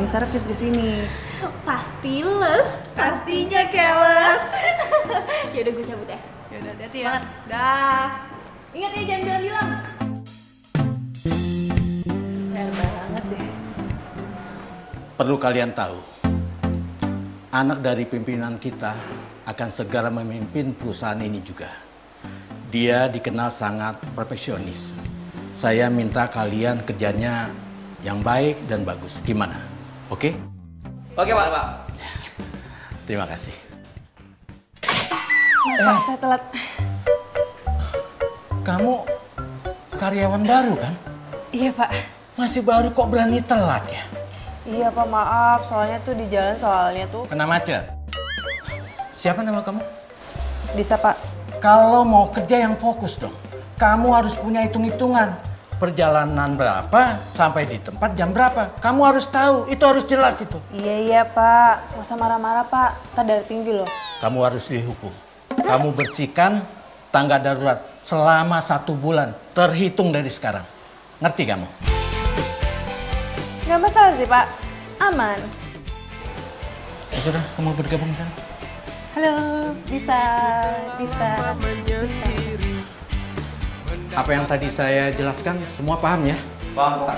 cleaning service di sini. Pasti les. Pastinya keles. Yaudah gue cabut ya. Yaudah, hati-hati ya. Dah. Ingat ya jangan bilang. Bener banget deh. Perlu kalian tahu, anak dari pimpinan kita akan segera memimpin perusahaan ini juga. Dia dikenal sangat profesionis. Saya minta kalian kerjanya yang baik dan bagus. Gimana? Oke? Oke, Pak. Terima kasih. Pak, saya telat. Kamu karyawan baru kan? Iya, Pak. Masih baru kok berani telat ya? Iya, Pak, maaf. Soalnya tuh di jalan soalnya tuh. Kena macet. Siapa nama kamu? Bisa, Pak. Kalau mau kerja yang fokus dong. Kamu harus punya hitung-hitungan. Perjalanan berapa, sampai di tempat jam berapa. Kamu harus tahu, itu harus jelas itu. Iya, Pak. Nggak usah marah-marah, Pak. Ntar darah tinggi loh. Kamu harus dihukum. Kamu bersihkan tangga darurat selama 1 bulan. Terhitung dari sekarang. Ngerti kamu? Nggak masalah sih, Pak. Aman. Ya sudah, kamu bergabung di sana. Halo, bisa. Apa yang tadi saya jelaskan semua paham ya? Paham.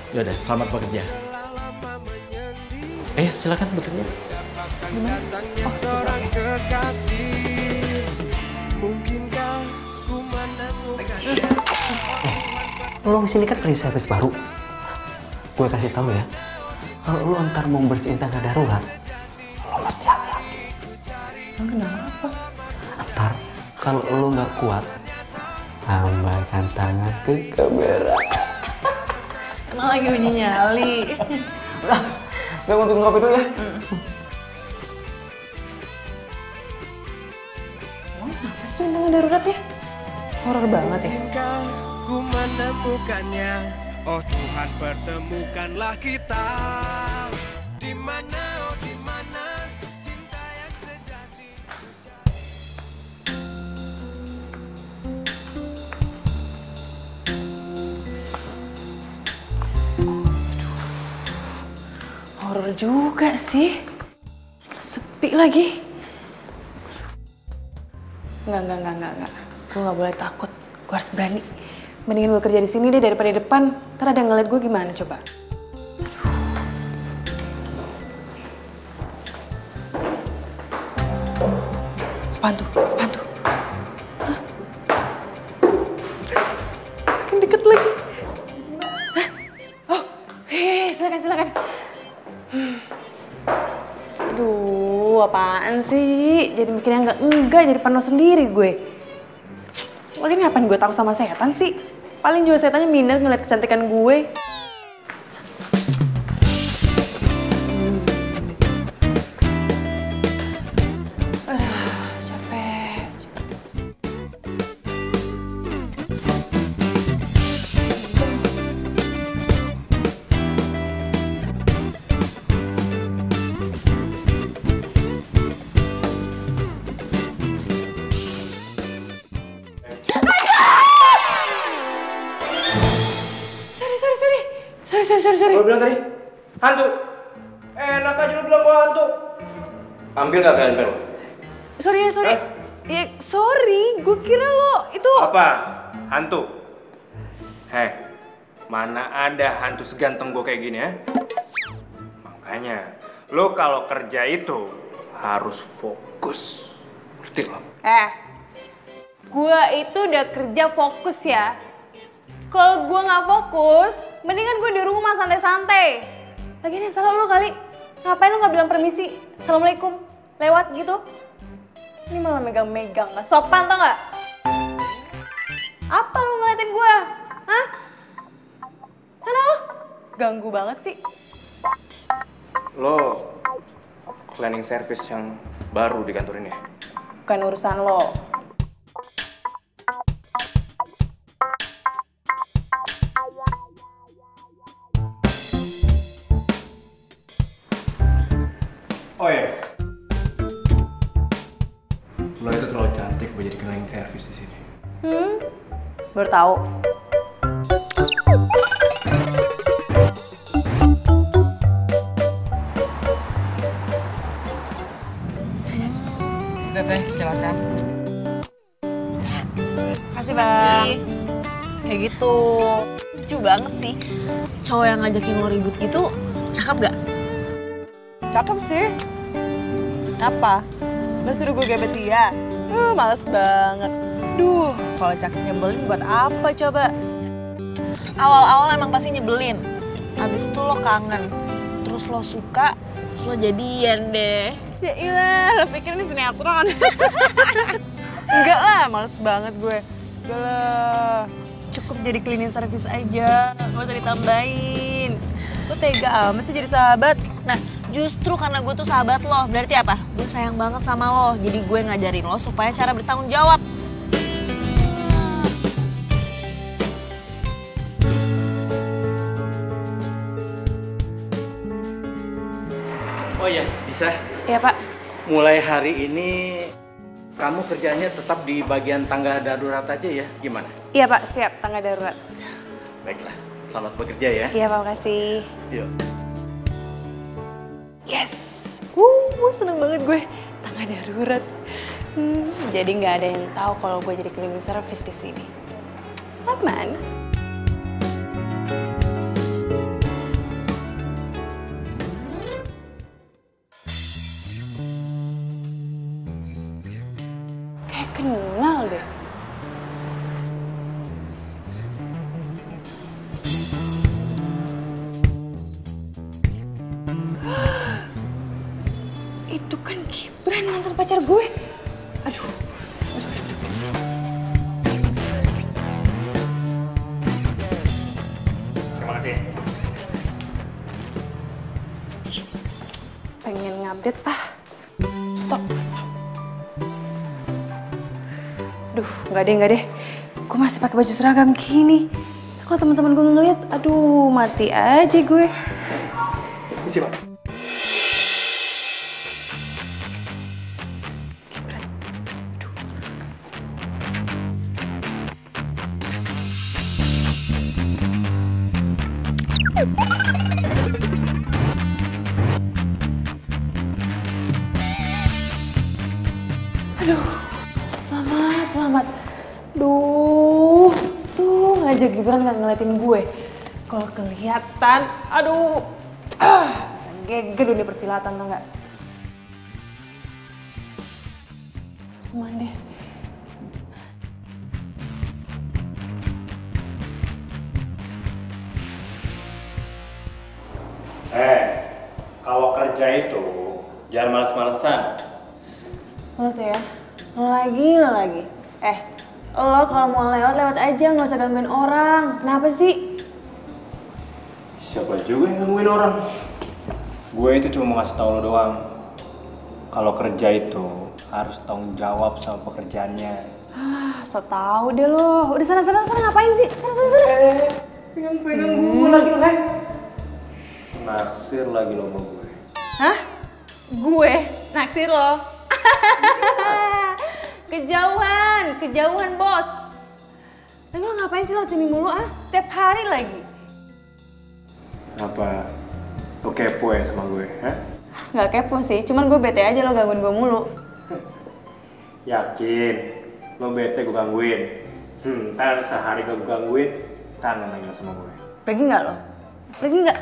Yaudah, selamat bekerja. Silakan bekerja. Lo kesini kan cleaning service baru. Gue kasih tahu ya, kalau lo ntar mau bersihin tangga darurat, lo mesti hati-hati. Kenapa? Ntar kalau lo nggak kuat, tambahkan tangan ke kamera. Emang lagi bunyi nyali. Udah, gue mau tunggu kopi dulu ya. Emang apa sih undangan daruratnya? Horor banget ya. Ku menemukannya, oh Tuhan pertemukanlah kita. Di mana, oh di mana cinta yang sejati. Horor juga sih. Sepi lagi. Enggak. Gue nggak boleh takut. Gue harus berani. Mendingan gue kerja di sini deh daripada di depan. Ntar ada yang ngeliat gue gimana coba. Apaan tuh? Hah? Makin deket lagi. Hah? Oh, silakan. Aduh, apaan sih? Jadi mikirnya enggak, jadi panas sendiri gue. Lagian ngapain gue takut sama setan sih? Paling juga setannya minder ngeliat kecantikan gue. Aduh, capek. Sorry. Lo bilang tadi, hantu. Enak aja lo bilang gua hantu. Ambil nggak kalian lo? Sorry. Ya, sorry. Gue kira lo itu... Apa? Hantu? Heh, mana ada hantu seganteng gue kayak gini ya? Makanya, lo kalau kerja itu harus fokus. Ngerti lo? Gue itu udah kerja fokus ya. Kalau gue nggak fokus, mendingan gue di rumah santai-santai. Lagian yang salah lo kali. Ngapain lo nggak bilang permisi? Assalamualaikum. Lewat gitu. Ini malah megang-megang. Gak sopan tau nggak? Apa lo ngeliatin gue? Hah? Sana lo. Ganggu banget sih. Lo cleaning service yang baru di kantor ini ya? Bukan urusan lo. Oh iya. Lo itu terlalu cantik buat jadi cleaning service di sini. Baru tahu. kayak gitu. Lucu banget sih. Cowok yang ngajakin lo ribut gitu, cakep gak? Cakep sih. Apa? Lo suruh gue gebet dia? Males banget. Duh, kalau cakep nyebelin buat apa coba? Awal-awal emang pasti nyebelin. Abis itu lo kangen. Terus lo suka, terus lo jadian deh. Ya ilah, lo pikir ini sinetron? Enggak lah, males banget gue. Udah lah, cukup jadi cleaning service aja, gak usah ditambahin. Lo tega amat sih jadi sahabat. Nah, justru karena gue tuh sahabat lo, berarti apa? Gue sayang banget sama lo, jadi gue ngajarin lo supaya cara bertanggung jawab. Oh ya, bisa. Iya Pak. Mulai hari ini kamu kerjanya tetap di bagian tangga darurat aja ya, gimana? Iya Pak, siap, tangga darurat. Baiklah, selamat bekerja ya. Iya Pak, makasih. Yuk. Yes, seneng banget gue. Tangga darurat. Jadi nggak ada yang tahu kalau gue jadi cleaning service di sini. Aman. Kayak kenal deh. Itu kan Gibran, mantan pacar gue. Aduh. Terima kasih. Pengen ngupdate ah. Stop. Duh, nggak deh. Gue masih pakai baju seragam gini. Kalau teman-teman gue ngeliat, aduh mati aja gue. Misi, Pak. Aduh, selamat. Duh, tuh ngajak Gibran nggak ngeliatin gue. Kalau kelihatan, aduh, bisa geger dunia persilatan tuh nggak? Aman deh. Kalau kerja itu jangan males-malesan. Lo tuh ya, lo lagi. Lo kalau mau lewat aja, nggak usah gangguin orang. Kenapa sih? Siapa juga yang gangguin orang? Gue itu cuma mau ngasih tau lo doang. Kalau kerja itu harus tanggung jawab sama pekerjaannya. So tau deh lo. Udah sana ngapain sih? Sana. Pegang gue lagi lo, naksir lagi lo sama gue. Hah? Gue naksir lo? Kejauhan bos. Lagi lo ngapain sih lo sini mulu ah? Setiap hari lagi. Apa lo kepo ya sama gue? Nggak kepo sih, cuman gue bete aja lo gangguin gue mulu. Yakin? Lo bete gue gangguin? Ntar sehari gue gangguin, kangen lagi lo sama gue. Pergi nggak lo? Pergi nggak?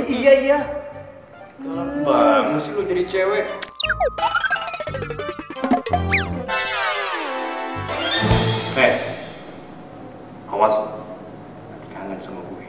Iya. Galak banget sih lo jadi cewek. Awas, kangen sama gue.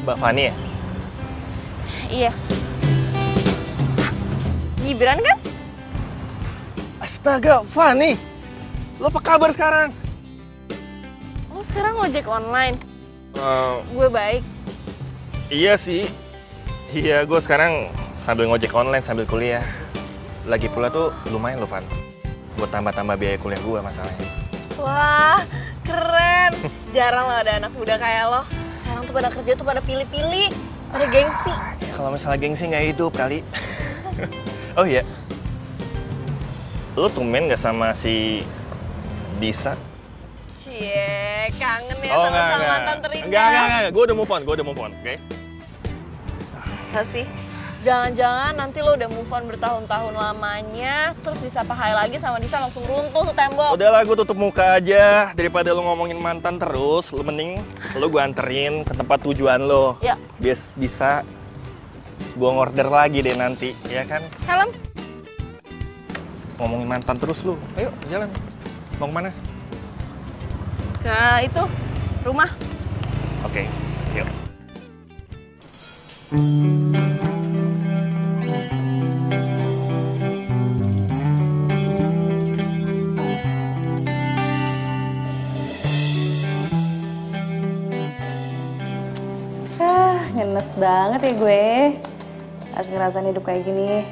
Mbak Fani ya? Iya. Gibran kan? Astaga, Fani! Lo apa kabar sekarang? Lo sekarang ngojek online. Eh, Gue baik. iya sih. Iya, gue sekarang sambil ngojek online sambil kuliah. Lagi pula tuh lumayan loh, Van. Buat tambah-tambah biaya kuliah gue masalahnya. Wah, keren. Jarang lah ada anak muda kayak lo. Sekarang tuh pada kerja tuh pada pilih-pilih, pada gengsi. Ya, kalau misalnya gengsi nggak hidup kali. Oh iya. Lo tumben nggak sama si Disa? Cie, kangen ya sama mantan terindah. Enggak. Gue udah move on, oke? Masa sih? Jangan-jangan nanti lo udah move on bertahun-tahun lamanya, terus disapa hai lagi sama Disa langsung runtuh tuh tembok. Udahlah, gue tutup muka aja. Daripada lo ngomongin mantan terus, lo mending lo gue anterin ke tempat tujuan lo. Ya. Biar bisa gue ngorder lagi deh nanti, ya kan? Helm? Ngomongin mantan terus lo. Ayo, jalan. Mau kemana? Ke itu, rumah. Oke, yuk. Ngenes banget ya gue. Harus ngerasain hidup kayak gini.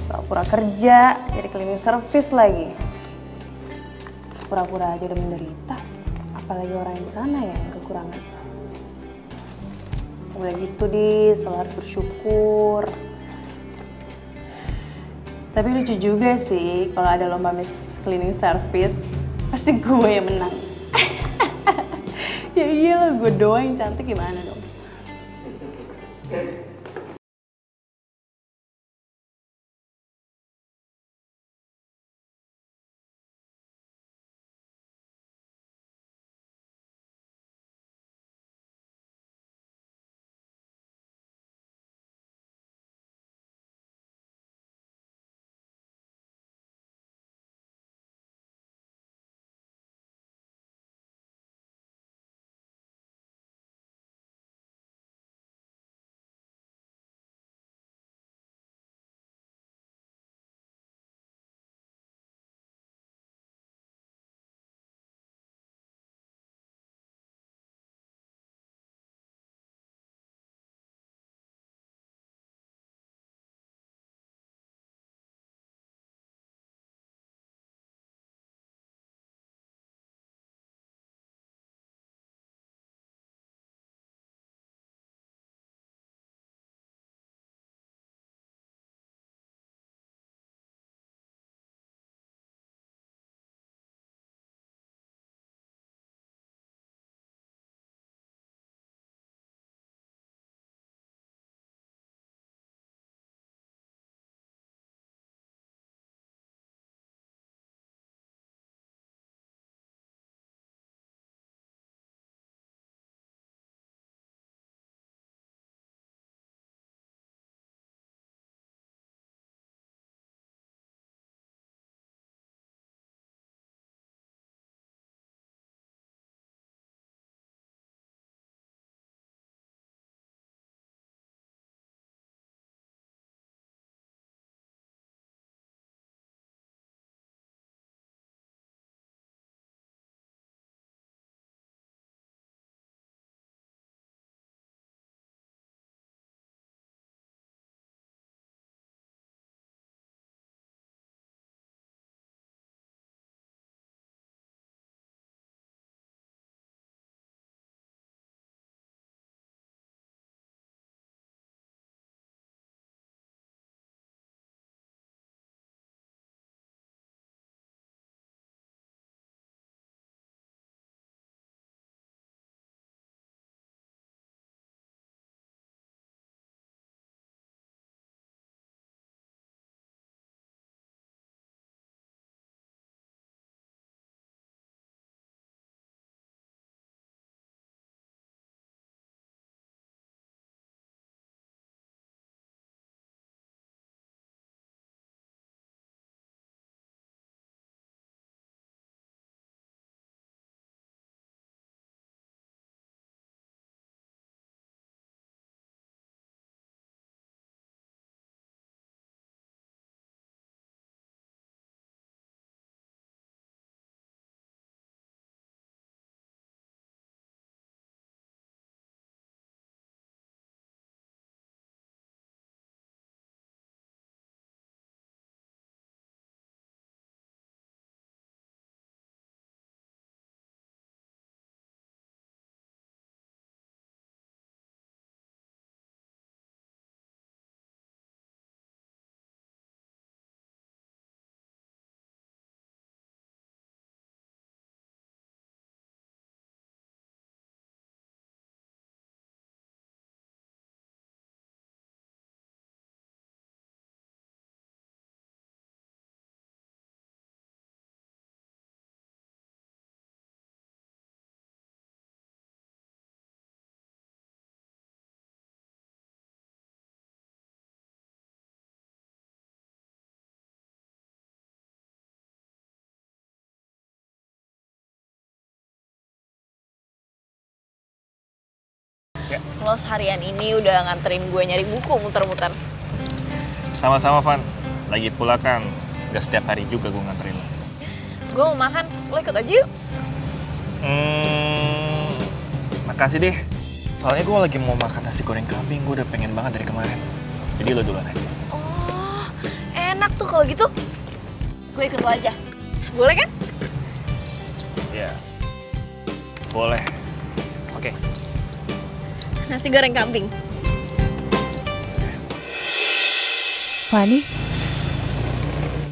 Pura-pura kerja, jadi cleaning service lagi. Pura-pura aja udah menderita. Apalagi orang di sana ya yang kekurangan. Udah gitu selalu harus bersyukur. Tapi lucu juga sih kalau ada lomba Miss Cleaning Service, pasti gue yang menang. Ya iyalah, gue doang yang cantik, gimana dong? Ya. Lo seharian ini udah nganterin gue nyari buku muter-muter. Sama-sama, Van. Lagi pula kan gak setiap hari juga gue nganterin lo. Gue mau makan, lo ikut aja yuk. Makasih deh. Soalnya gue lagi mau makan nasi goreng kambing, gue udah pengen banget dari kemarin. Jadi lo duluan aja. Oh, enak tuh kalau gitu. Gue ikut lo aja. Boleh kan? Ya, boleh. Oke. Nasi goreng kambing. Fani,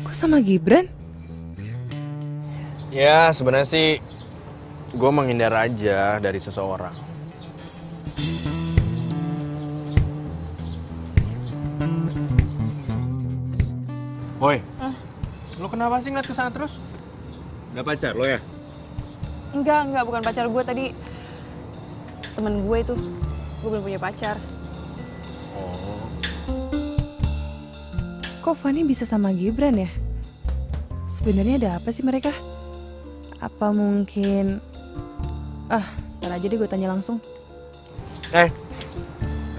kok sama Gibran? Ya, sebenarnya sih gue menghindar aja dari seseorang. Boy, lo kenapa sih ngeliat kesana terus? Gak pacar lo ya? Enggak, bukan pacar gue tadi. Temen gue itu, gue belum punya pacar. Oh. Kok Fani bisa sama Gibran ya? Sebenarnya ada apa sih mereka? Apa mungkin... ntar aja deh gue tanya langsung.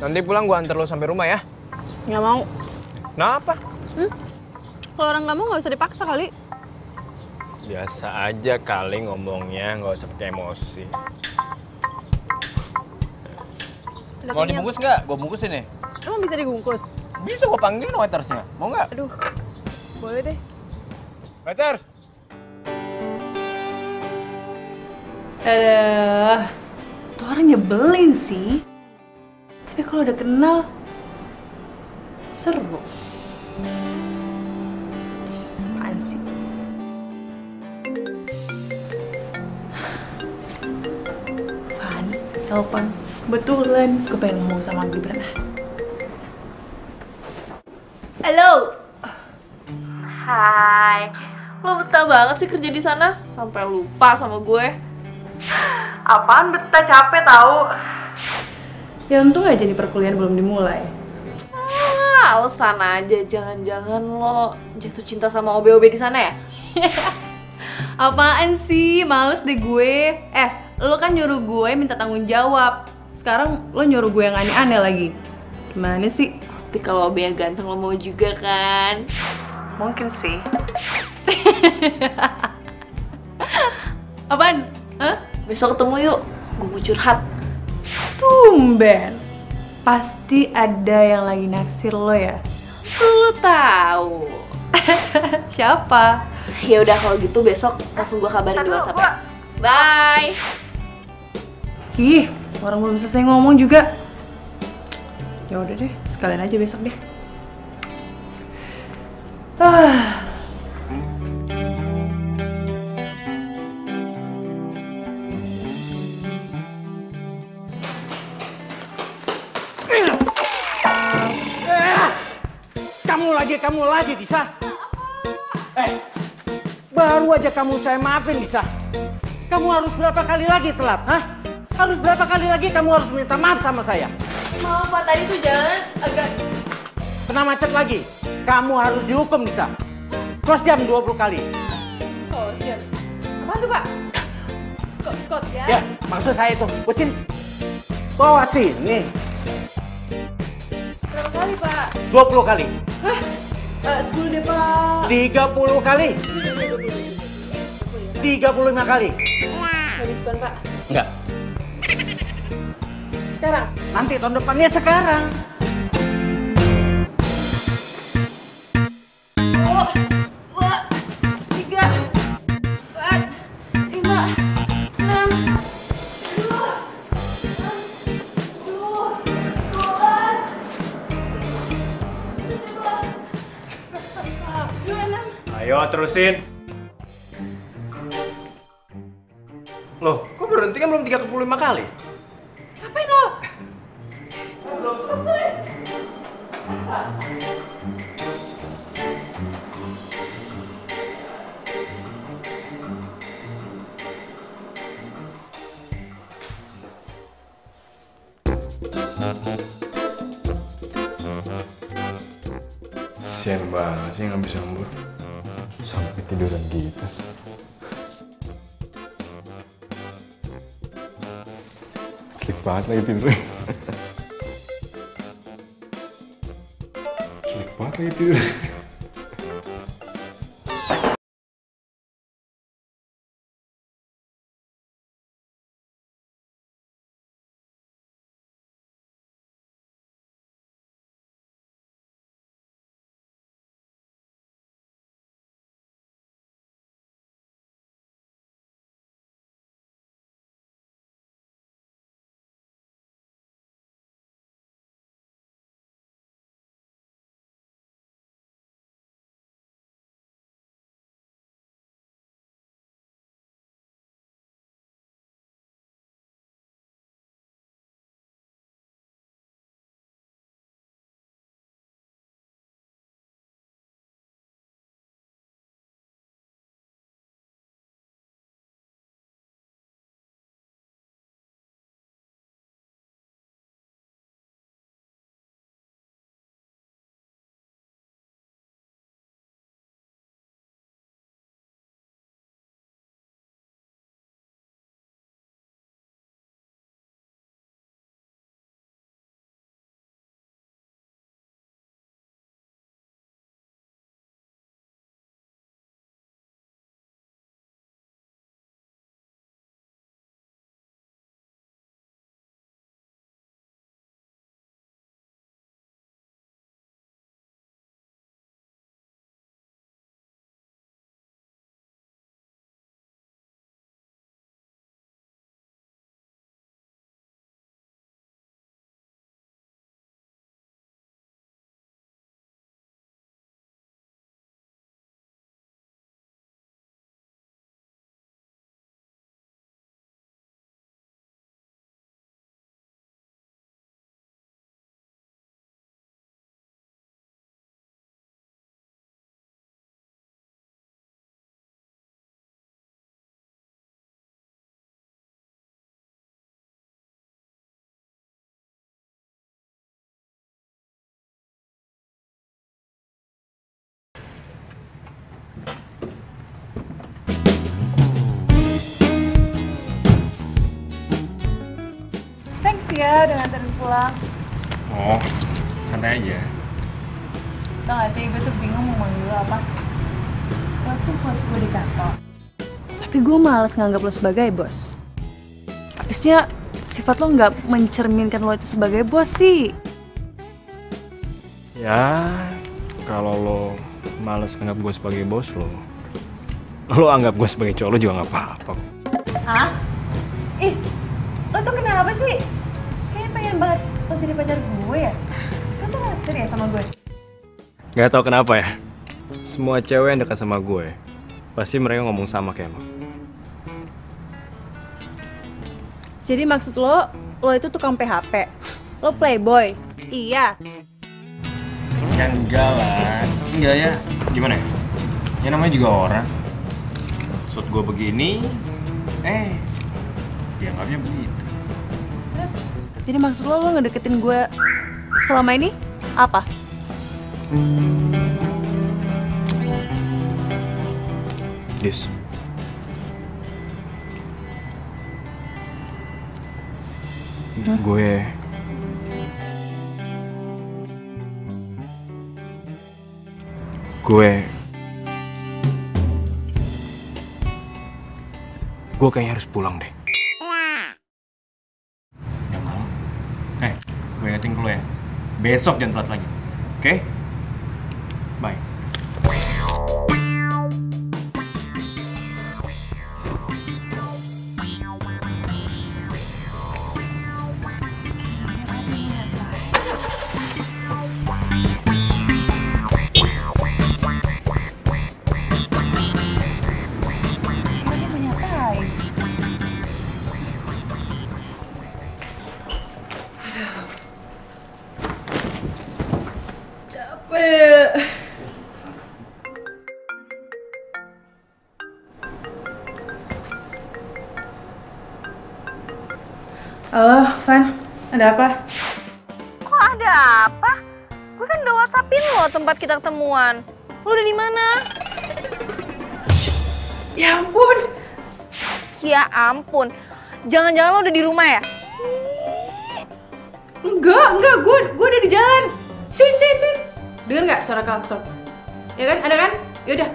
Nanti pulang gue antar lo sampai rumah ya. Nggak mau. Kenapa? Kalau orang nggak mau nggak usah dipaksa kali. Biasa aja kali ngomongnya, nggak usah pakai emosi. Mau dibungkus nggak? Gue bungkusin nih. Emang bisa dibungkus? Bisa gue panggilin waitersnya. Mau nggak? Aduh, boleh deh. Waiters! Aduh, tuh orang nyebelin sih. Tapi kalau udah kenal, seru. Apaan sih? Fani, telepon. Kebetulan gue pengen ngomong sama Gibran. Halo. Hai. Lo betah banget sih kerja di sana sampai lupa sama gue. Apaan betah, capek tahu. Ya untung aja nih perkuliahan belum dimulai. Alasan aja, jangan-jangan lo jatuh cinta sama OB-OB di sana ya? Apaan sih? Males deh gue. Lo kan nyuruh gue minta tanggung jawab. Sekarang lo nyuruh gue yang aneh-aneh lagi. Gimana sih? Tapi kalau OB yang ganteng lo mau juga kan? Mungkin sih. Apaan? Hah? Besok ketemu yuk, gue mau curhat. Tumben. Pasti ada yang lagi naksir lo ya? Lo tahu. Siapa? Ya udah kalau gitu besok langsung gue kabarin di WhatsApp ya. Bye. Ih, orang belum selesai ngomong juga. Ya udah deh, sekalian aja besok deh. Kamu lagi, Disa. Baru aja kamu saya maafin, Disa. Kamu harus berapa kali lagi telat, hah? Harus berapa kali lagi kamu harus minta maaf sama saya? Maaf Pak, tadi tuh jalan agak... Kena macet lagi. Kamu harus dihukum, Disa. Close jam 20 kali. Oh, siap. Apaan tuh, Pak? Scott ya? Ya, maksud saya itu. Mesin bawa sini. Berapa kali, Pak? 20 kali. Hah? 10 deh, Pak. 30 kali. 35 kali. Nggak diskon, Pak. Enggak. Sekarang? Nanti tahun depannya sekarang. 5, 4, 3, 4, 5, 6. Ayo terusin. Loh, kok berhenti kan belum 35 kali? Ngapain lo? Belum selesai. Kasian banget sih nggak bisa ngembur. Sampai tiduran gitu. Sleep banget lagi tidurnya. apa kayak tidur? Thanks ya udah nganterin pulang. Oh, santai aja. Tau gak sih, gue tuh bingung mau manggil lo apa. Lo tuh bos gue di kantor. Tapi gue males nganggap lo sebagai bos. Habisnya sifat lo nggak mencerminkan lo itu sebagai bos sih. Ya, kalau lo males anggap gue sebagai bos lo anggap gue sebagai cowok lo juga nggak apa-apa. Hah? Ih, lo tuh kenapa sih? Kayaknya pengen banget lo jadi pacar gue ya? Lo tuh gak serius sama gue? Gak tau kenapa ya, semua cewek yang dekat sama gue pasti mereka ngomong sama kayak lo. Jadi maksud lo itu tukang PHP? Lo playboy? Iya. Ya enggak lah, enggak ya. Gimana ya? Ya namanya juga orang. Maksud gue begini, dianggapnya begitu. Terus, jadi maksud lo ngedeketin gue selama ini apa? Dis, gue kayaknya harus pulang deh. Udah malam. Gue ingetin ke lo ya, besok jangan telat lagi. Oke? Bye. Halo, Van. Ada apa? Kok ada apa? Gue kan udah WhatsAppin lo tempat kita ketemuan. Lo udah di mana? Ya ampun. Ya ampun. Jangan-jangan lo udah di rumah ya? Enggak, gue udah di jalan. Tin. Dengar nggak suara klakson? Ya kan? Ada kan? Yaudah,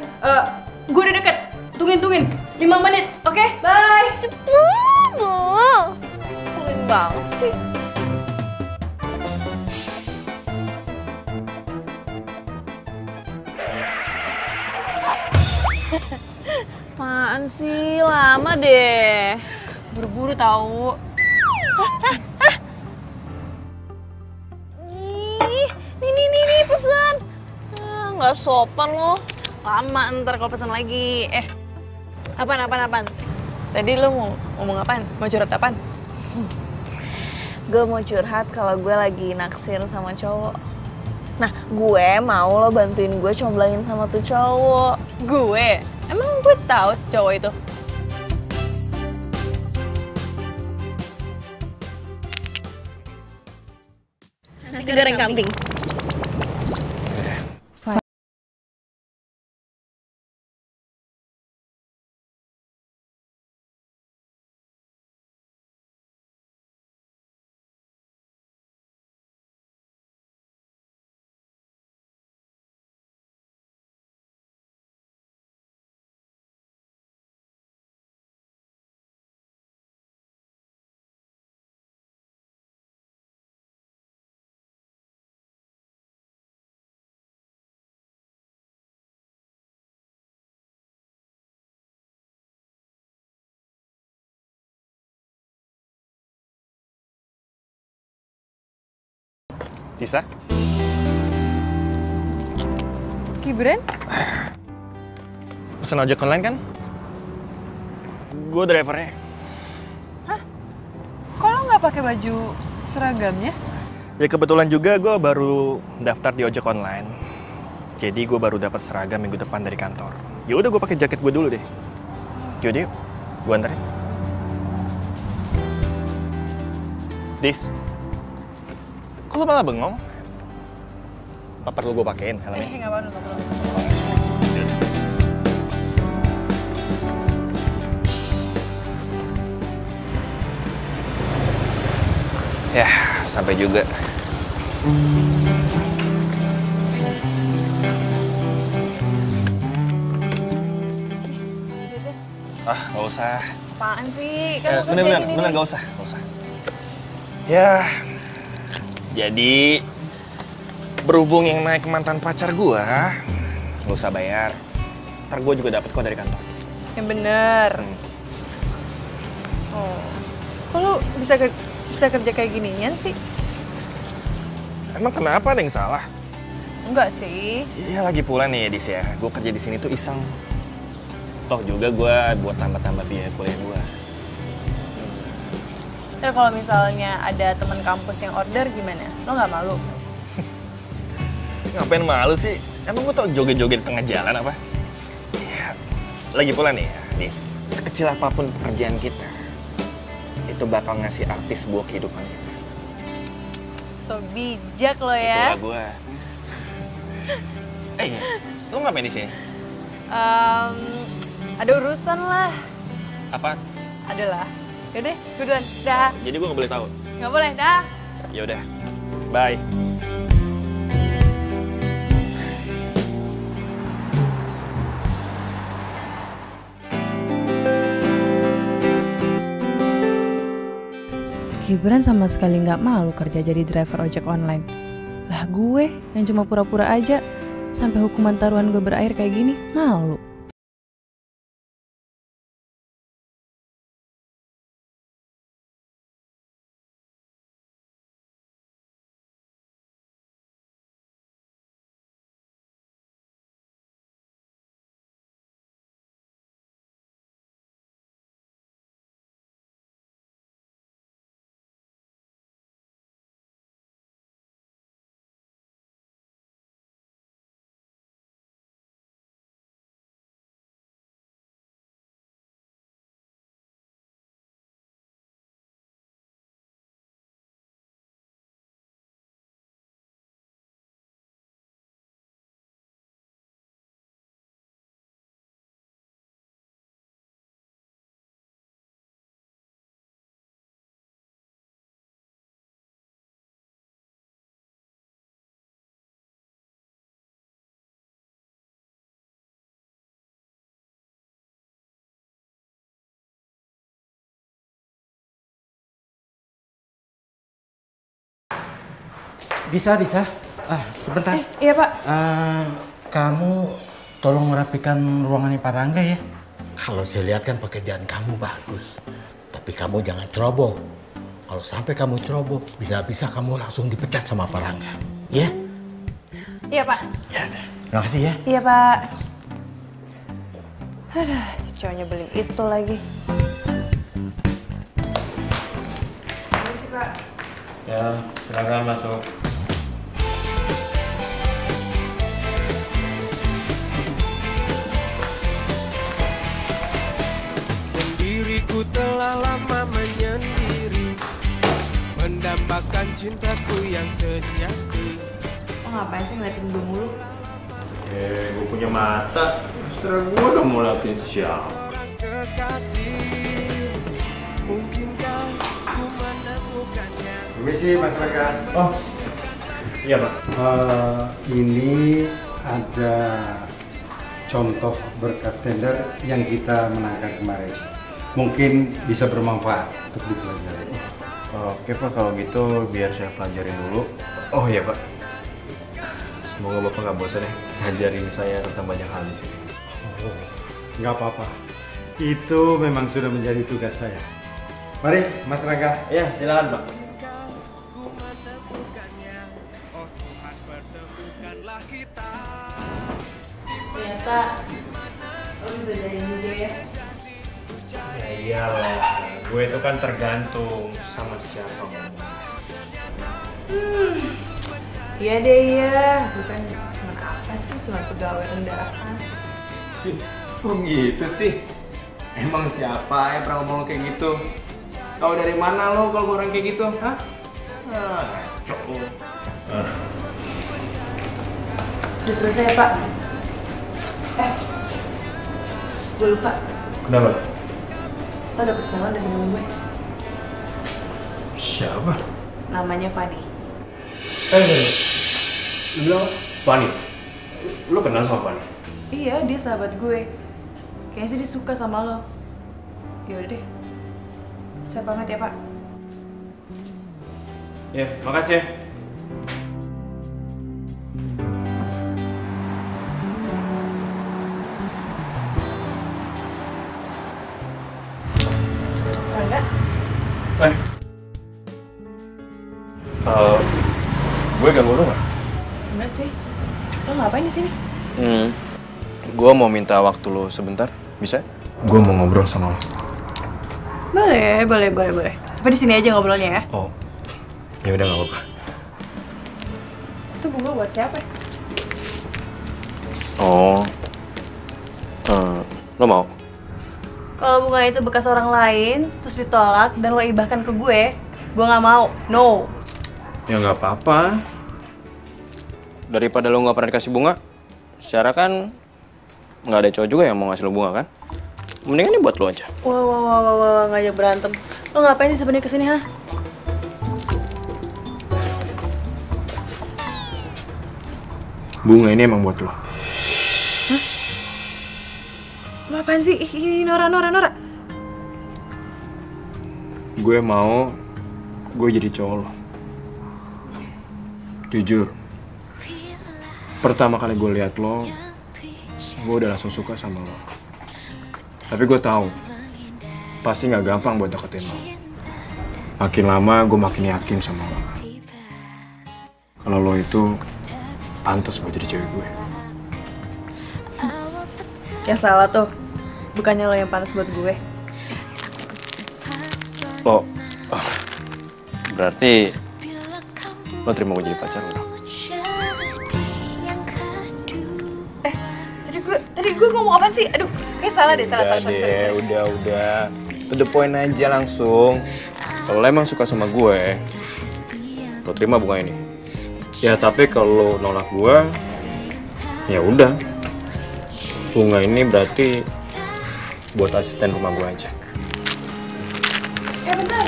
gue udah deket. Tungguin. 5 menit, oke? Bye! Sering banget sih. Apaan sih? Lama deh. Buru-buru tahu. Ih, nih pesan. Nggak sopan loh. Lama ntar kalau pesan lagi. Apaan? Tadi lo mau ngomong apaan? Mau curhat apaan? Gue mau curhat kalau gue lagi naksir sama cowok. Nah, gue mau lo bantuin gue comblangin sama tuh cowok. Gue? Emang gue tahu si cowok itu? Nasi goreng kambing. Bisa? Gibran? Pesan ojek online kan? Gue drivernya. Kok lo nggak pakai baju seragamnya? Ya kebetulan juga gue baru daftar di ojek online. Jadi gue baru dapat seragam minggu depan dari kantor. Ya udah gue pakai jaket gue dulu deh. Yaudah yuk, gue anterin. Dis, kok lo malah bengong? Apa perlu gue pakein helmnya? Nggak perlu. Ya, sampai juga. Nggak usah. Apaan sih? Kan lo Bener, nggak usah. Ya, jadi berhubung yang naik mantan pacar gua, nggak usah bayar. Ntar gua juga dapet kok dari kantor. Yang bener. Oh, kok lo bisa kerja kayak ginian sih? Emang kenapa ada yang salah? Enggak sih. Iya lagi pula nih Dis ya, gua kerja di sini tuh iseng. Toh juga gua buat tambah-tambah biaya kuliah gua. Terus kalau misalnya ada teman kampus yang order gimana? Lo nggak malu? Ngapain malu sih? Emang gua tau joget-joget di tengah jalan apa? Ya, lagi pula nih ya, Dis. Sekecil apapun pekerjaan kita, itu bakal ngasih artis buat kehidupan kita. So bijak lo ya. Itulah gua. Iya, lo ngapain di sini? Ada urusan lah. Apa? Ada lah. Yaudah, gue duluan. Dah. Jadi gua nggak boleh tahu. Nggak boleh, dah. Ya udah, bye. Gibran sama sekali nggak malu kerja jadi driver ojek online. Lah gue yang cuma pura-pura aja sampai hukuman taruhan gue berakhir kayak gini, malu. Disa. Sebentar. Iya Pak. Kamu tolong merapikan ruangannya Pak Rangga ya. Kalau saya lihat kan pekerjaan kamu bagus. Tapi kamu jangan ceroboh. Kalau sampai kamu ceroboh, bisa-bisa kamu langsung dipecat sama Pak Rangga. Ya? Iya Pak. Ya udah. Terima kasih ya. Iya Pak. Aduh, si cowoknya beli itu lagi. Terima kasih Pak. Ya, silakan masuk. Sendiriku telah lama menyendiri, mendambakan cintaku yang sejati. Lo ngapain sih ngeliatin gue mulu? Gue punya mata. Setelah gue udah mau liatin siapa. Kekasih, mungkinkah ku menemukannya? Permisi Mas Rangga. Oh, iya Pak. Ini ada contoh berkas tender yang kita menangkan kemarin. Mungkin bisa bermanfaat untuk dipelajari. Oke Pak, kalau gitu biar saya pelajarin dulu. Oh iya Pak. Semoga Bapak nggak bosan ya ngajarin saya tentang banyak hal di sini. Oh, nggak apa-apa. Itu memang sudah menjadi tugas saya. Mari Mas Rangga. Iya, silakan Pak. Ternyata lo bisa jadiin juga ya. Ya iyalah, gue itu kan tergantung sama siapa ngomongnya. Iya deh iya, bukan cuma apa sih, cuma pegawai rendahan. Kok gitu sih? Emang siapa yang pernah ngomong kayak gitu? Tahu dari mana lo kalau orang kayak gitu? Hah? Ngaco. Udah selesai Pak. Gue lupa. Kenapa? Lo dapet salon dari temen gue. Siapa? Namanya Fadi. Lu bilang Fanny? Lu kenal sama Fanny? Iya, dia sahabat gue. Kayaknya sih dia suka sama lo. Yaudah deh. Saya pamit ya Pak. Ya, makasih ya. Rangga? Gue ganggu lu nggak? Enggak sih. Lo ngapain di sini? Gue mau minta waktu lu sebentar, bisa? Gue mau ngobrol sama lo. Boleh. Tapi di sini aja ngobrolnya ya. Oh, ya udah nggak apa-apa. Itu bunga buat siapa? Oh, lo mau? Kalau bunga itu bekas orang lain, terus ditolak dan lo ibahkan ke gue nggak mau. No. Ya nggak apa-apa. Daripada lo nggak pernah dikasih bunga, secara kan nggak ada cowok juga yang mau ngasih lo bunga kan? Mendingan ini buat lo aja. Wah, ngajak berantem. Lo ngapain sih sebenarnya kesini, ha? Bunga ini emang buat lo. Hah? Lo apaan sih? Ih, Nora. Gue mau gue jadi cowok lo. Jujur, pertama kali gue liat lo, gue udah langsung suka sama lo. Tapi gue tahu pasti nggak gampang buat deketin lo. Makin lama gue makin yakin sama lo. Kalau lo itu pantas buat jadi cewek gue. Yang salah tuh, bukannya lo yang pantas buat gue. Oh, berarti lo terima gue jadi pacar lo dong? Tadi gue ngomong apaan sih? Aduh, kayak salah deh, salah. Udah. To the point aja langsung. Kalau lo emang suka sama gue, lo terima bunga ini. Ya tapi kalau lo nolak gue, ya udah. Bunga ini berarti buat asisten rumah gue aja. Bentar.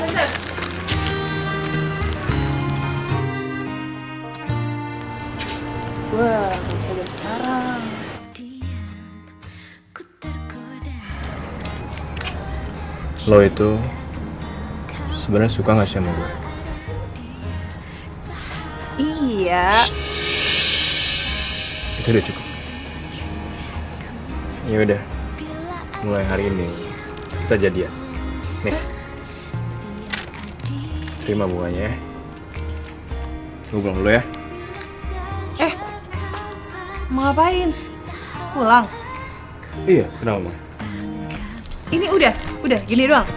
Gue gak bisa dari sekarang. Lo itu sebenarnya suka nggak sih sama gue? Iya. Itu udah cukup. Ya udah, mulai hari ini kita jadian. Nih, terima bunganya ya. Gue pulang dulu ya. Mau ngapain? Pulang? Iya, kenapa Mang? Ini udah gini doang.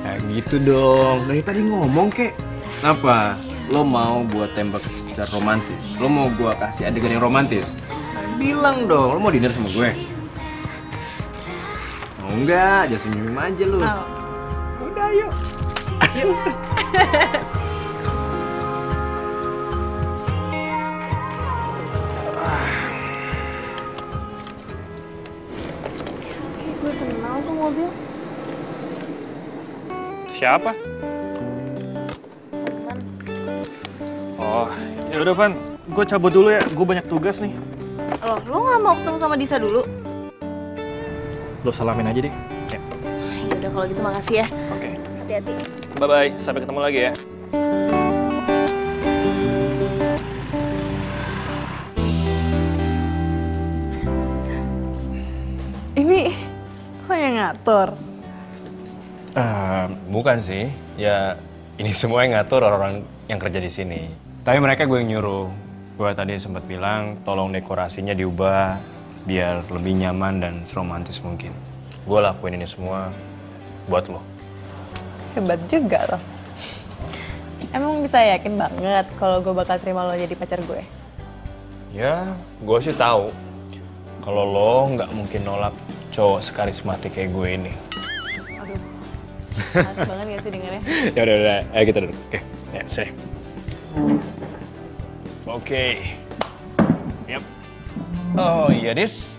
Nah gitu dong, dari tadi ngomong kek. Apa? Lo mau buat tembak secara romantis? Lo mau gua kasih adegan yang romantis? Nah, bilang dong, lo mau dinner sama gue? Mau enggak? Jangan senyum aja lo. Udah yuk. Yuk. Gue kenal tuh mobil. Siapa? Oh, ya udah Van, gue cabut dulu ya. Gue banyak tugas nih. Lo nggak mau ketemu sama Disa dulu? Lo salamin aja deh. Ya. Ya udah kalau gitu makasih ya. Oke. Hati-hati. Bye bye, sampai ketemu lagi ya. Ini lo yang ngatur? Bukan sih. Ya ini semua yang ngatur orang-orang yang kerja di sini. Tapi mereka gue yang nyuruh. Gue tadi sempat bilang tolong dekorasinya diubah biar lebih nyaman dan seromantis mungkin. Gue lakuin ini semua buat lo. Hebat juga lo. Emang bisa yakin banget kalau gue bakal terima lo jadi pacar gue? Ya, gue sih tahu kalau lo nggak mungkin nolak cowok sekarismatik kayak gue ini. Aduh, males banget gak sih dengernya? Ya udah, ayo kita duduk. Oke, ya sini. Oke. Yap. Oh iya, Dis.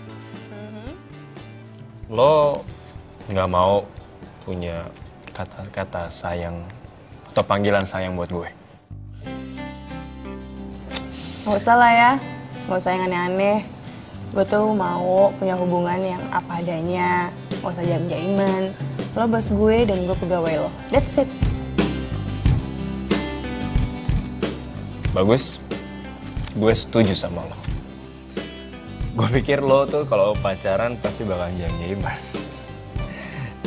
Lo nggak mau punya kata-kata sayang atau panggilan sayang buat gue? Gak usah lah ya, gak usah yang aneh-aneh. Gue tuh mau punya hubungan yang apa adanya, gak usah jaim-jaiman. Lo bos gue dan gue pegawai lo, that's it. Bagus, gue setuju sama lo. Gue pikir lo tuh kalau pacaran pasti bakal jaim-jaiman.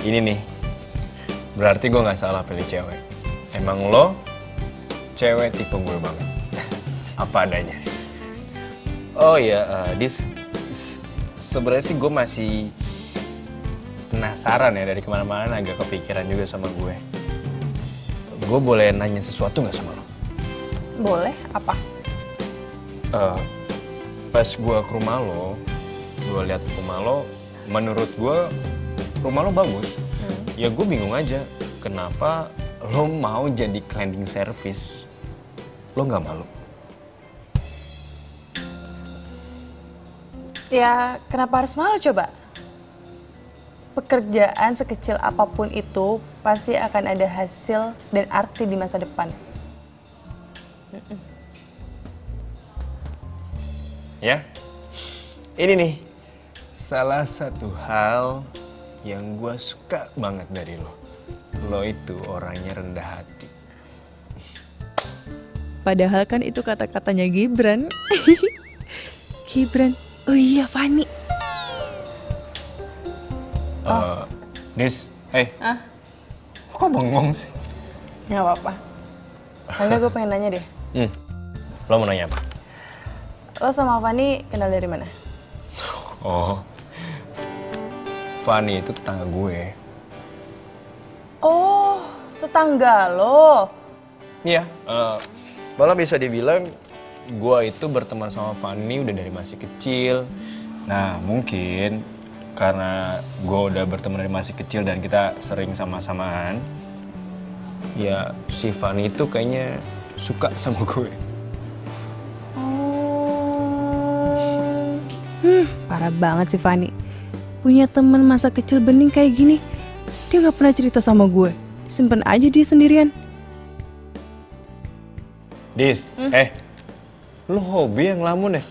Ini nih, berarti gue nggak salah pilih cewek. Emang lo cewek tipe gue banget, apa adanya. Oh iya, Dis, sebenarnya sih gue masih penasaran ya, dari kemana-mana agak kepikiran juga sama gue. Gue boleh nanya sesuatu nggak sama lo? Boleh, apa? Pas gue ke rumah lo, gue lihat rumah lo, menurut gue rumah lo bagus. Ya gue bingung aja, kenapa lo mau jadi cleaning service? Lo nggak malu? Ya, kenapa harus malu coba? Pekerjaan sekecil apapun itu pasti akan ada hasil dan arti di masa depan. Ya, ini nih salah satu hal yang gue suka banget dari lo. Lo itu orangnya rendah hati. Padahal kan itu kata-katanya Gibran. Gibran, oh iya Fani. Dis, kok bengong sih? Nggak apa-apa. Karena gue pengen nanya deh. Lo mau nanya apa? Lo sama Fani kenal dari mana? Oh, Fani itu tetangga gue. Oh, tetangga lo. Iya, malah bisa dibilang gue itu berteman sama Fani udah dari masih kecil. Nah, mungkin karena gue udah berteman dari masih kecil dan kita sering sama-samaan, ya si Fani itu kayaknya suka sama gue. Parah banget sih Fani. Punya temen masa kecil bening kayak gini. Dia nggak pernah cerita sama gue. Simpen aja dia sendirian. Dis, lu hobi yang ngelamun ya?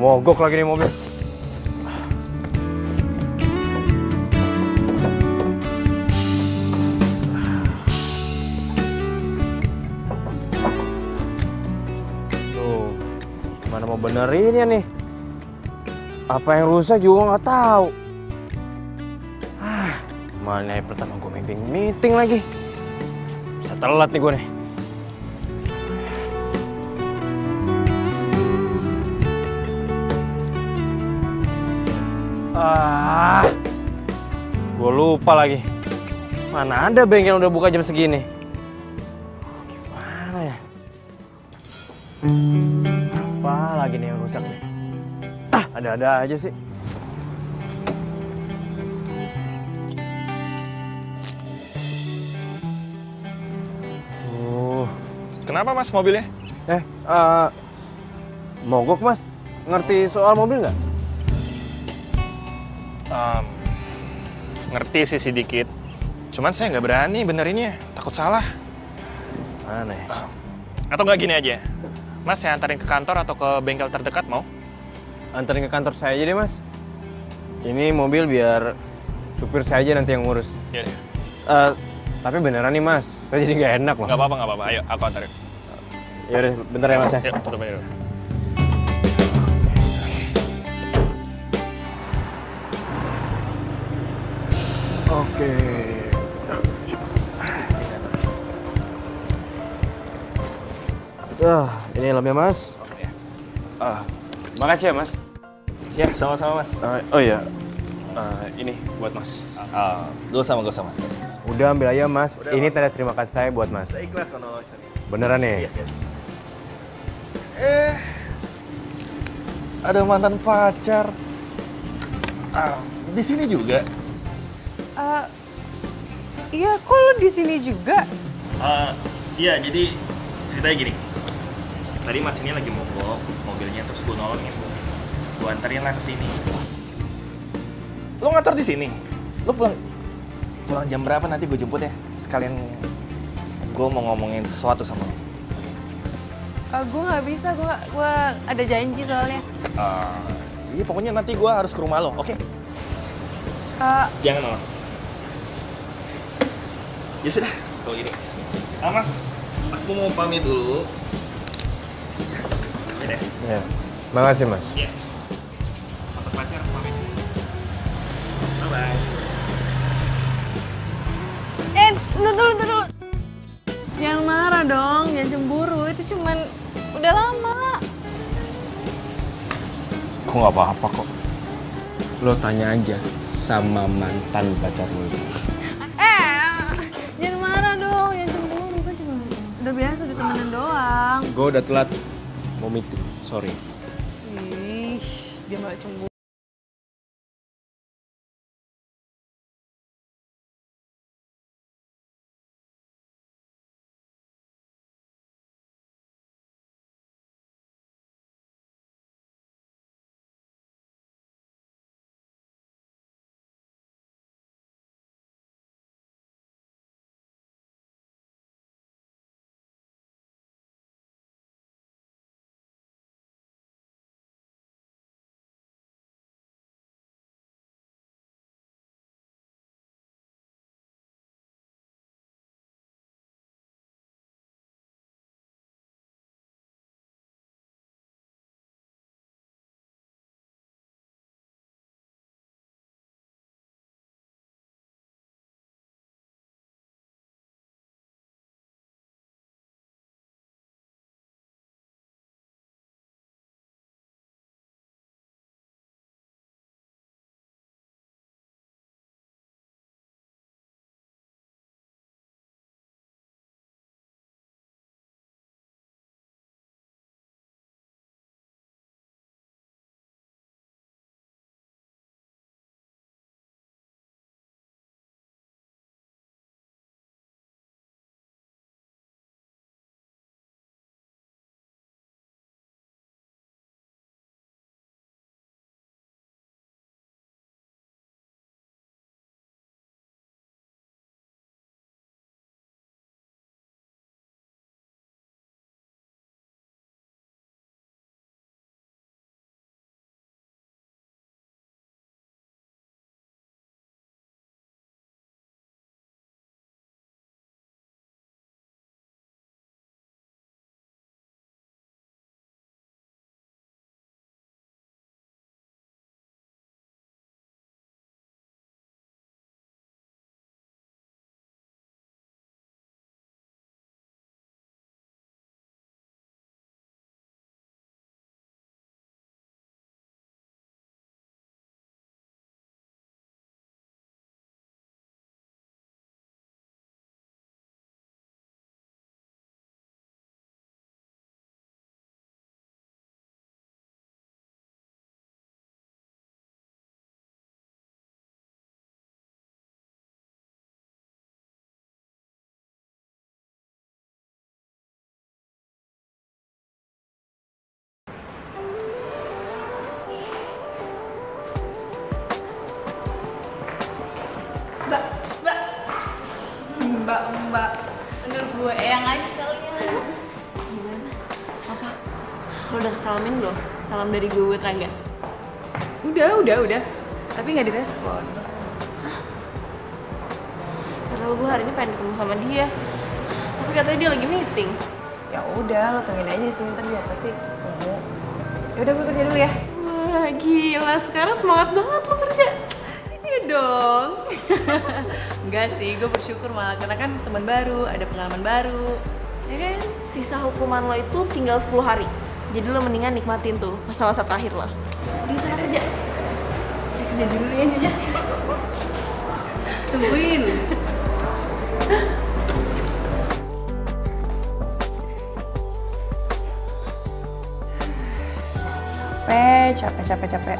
mogok lagi nih mobil. Tuh, gimana mau benerinnya nih? Apa yang rusak juga nggak tahu. Mana pertama gue meeting lagi. Bisa telat nih gue nih. Gue lupa lagi. Mana ada bengkel yang udah buka jam segini? Gimana ya? Apa lagi nih yang rusak nih? Ada-ada aja sih. Kenapa mas mobilnya? Mogok mas. Ngerti soal mobil nggak? Ngerti sih sedikit. Cuman saya nggak berani benerinnya, takut salah. Mana ya? Atau nggak gini aja, mas saya antarin ke kantor atau ke bengkel terdekat mau? Anterin ke kantor saya aja deh mas. Ini mobil biar supir saya aja nanti yang ngurus. Iya deh. Tapi beneran nih mas, saya jadi nggak enak loh. Nggak apa-apa. Ayo aku antarin. Yaudah, bentar ya mas ya. Yuk, tutup aja dulu. Oke. Ini helmnya mas. Makasih ya mas. Ya, sama-sama mas. Oh iya, ini buat mas. Gak usah mas. Udah ambil aja mas. Ini tanda terima kasih saya buat mas. Saya ikhlas kalau nolong. Beneran nih? Iya. Ada mantan pacar. Di sini juga. Iya, kok lu di sini juga? Iya, jadi ceritanya gini. Tadi mas ini lagi mogok mobilnya, terus gue nolongin. Gue anterin lah ke sini. Lo ngantor di sini? Lo pulang jam berapa nanti gue jemput ya? Sekalian gue mau ngomongin sesuatu sama lo. Gue nggak bisa, gue ada janji soalnya. Iya pokoknya nanti gue harus ke rumah lo, oke? Jangan nolak. Ya sudah, kalau gini. Mas, aku mau pamit dulu. Ya deh. Ya, makasih mas. Iya. Mantan pacar, pamit. Bye-bye. Dulu. Jangan marah dong, jangan cemburu. Itu cuman udah lama. Kok nggak apa-apa kok. Lo tanya aja sama mantan pacar lo. Jangan marah dong, jangan cemburu. Kan cuma udah biasa ditemenin doang. Gue udah telat mau meeting, sorry. Ih, dia malah cemburu. sayang aja sekalian. Gimana? Apa? Lo udah kesalamin belum? Salam dari gue buat Rangga. Udah. Tapi nggak direspon. Padahal gue hari ini pengen ketemu sama dia. Tapi katanya dia lagi meeting. Ya udah, lo tungguin aja sih, ntar dia pasti nunggu. Ya udah gue kerja dulu ya. Wah, gila. Sekarang semangat banget lo kerja. Iya dong. Enggak sih, gue bersyukur malah karena kan teman baru, ada pengalaman baru. Ya kan? Sisa hukuman lo itu tinggal 10 hari. Jadi lo mendingan nikmatin tuh masa-masa terakhir lo. Di sana kerja. Saya kerja dulu ya Nyonya. Tungguin. Capek.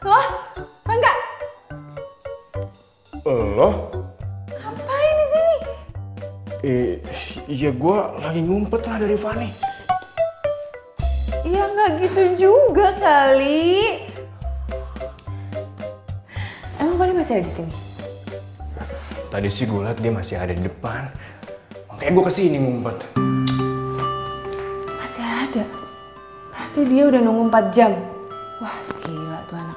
Loh, Rangga. Lo? Ngapain di sini? Iya gue lagi ngumpet lah dari Fanny. Ya nggak gitu juga kali. Emang Fanny masih ada di sini? Tadi sih gue liat dia masih ada di depan. Makanya gue kesini ngumpet. Masih ada? Berarti dia udah nunggu 4 jam. Wah gila tuh anak.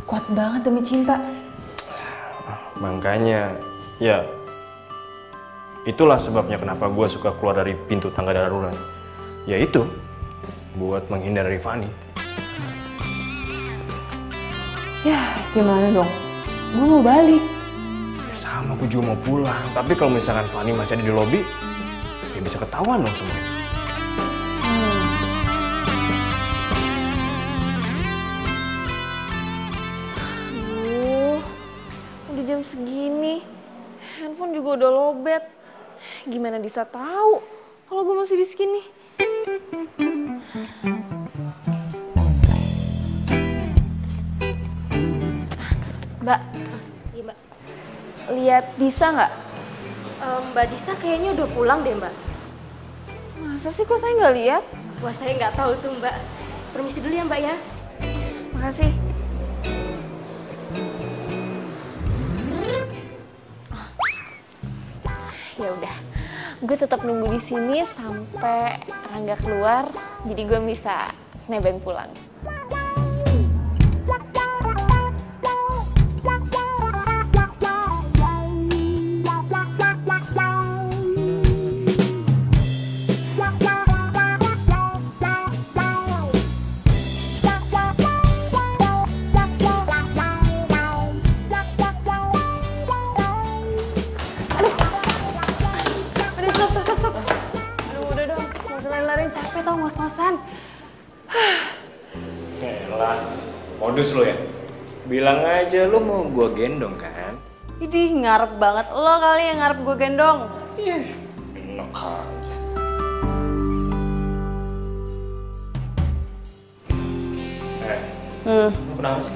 Kuat banget demi cinta. Makanya, ya itulah sebabnya kenapa gue suka keluar dari pintu tangga darurat. Ya itu, buat menghindar dari Fanny. Ya gimana dong? Gue mau balik. Ya sama, gue juga mau pulang. Tapi kalau misalkan Fanny masih ada di lobi, ya bisa ketahuan dong semuanya. Udah jam segini, handphone juga udah lobet. Gimana bisa tahu kalau gue masih di sini? Mbak, Iya mbak. lihat Disa nggak? Mbak Disa kayaknya udah pulang deh mbak. Masa sih kok saya nggak lihat? Wah saya nggak tahu tuh mbak. Permisi dulu ya mbak ya. Makasih. Ya udah, gue tetap nunggu di sini sampai Rangga keluar, jadi gue bisa nebeng pulang. Capek tau ngos-ngosan. Elah, modus lo ya? Bilang aja lo mau gue gendong kan? Idih ngarep banget lo kali yang ngarep gue gendong. Iya. Enak aja. Lo kenapa sih?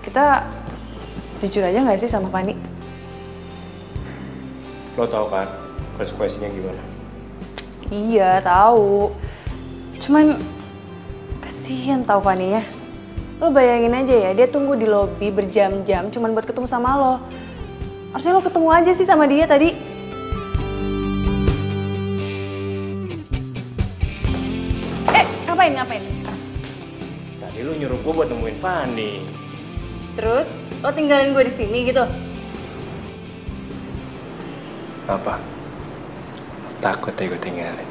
Kita jujur aja nggak sih sama Fanny? Lo tau kan konsekuensinya gimana? Iya tahu. Cuman kasihan tau Fanny ya. Lo bayangin aja ya, dia tunggu di lobi berjam-jam cuman buat ketemu sama lo. Harusnya lo ketemu aja sih sama dia tadi. Ngapain? Tadi lo nyuruh gue buat nemuin Fanny. Terus lo tinggalin gue di sini gitu? Apa? Takut ya gue tinggalin?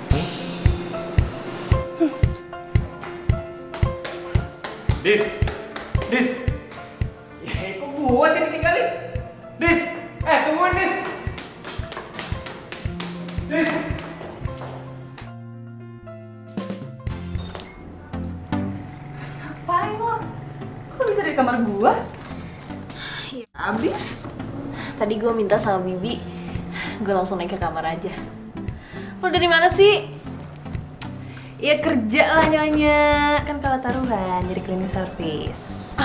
Dis! Ya, kok gue sih ditinggalin? Dis! Tungguin Dis! Dis! Ngapain lo? Kok bisa di kamar gue? Ya abis. Tadi gue minta sama Bibi, gue langsung naik ke kamar aja. Lo dari mana sih? Ya kerja lah Nyonya. Kan kalau taruhan jadi cleaning service.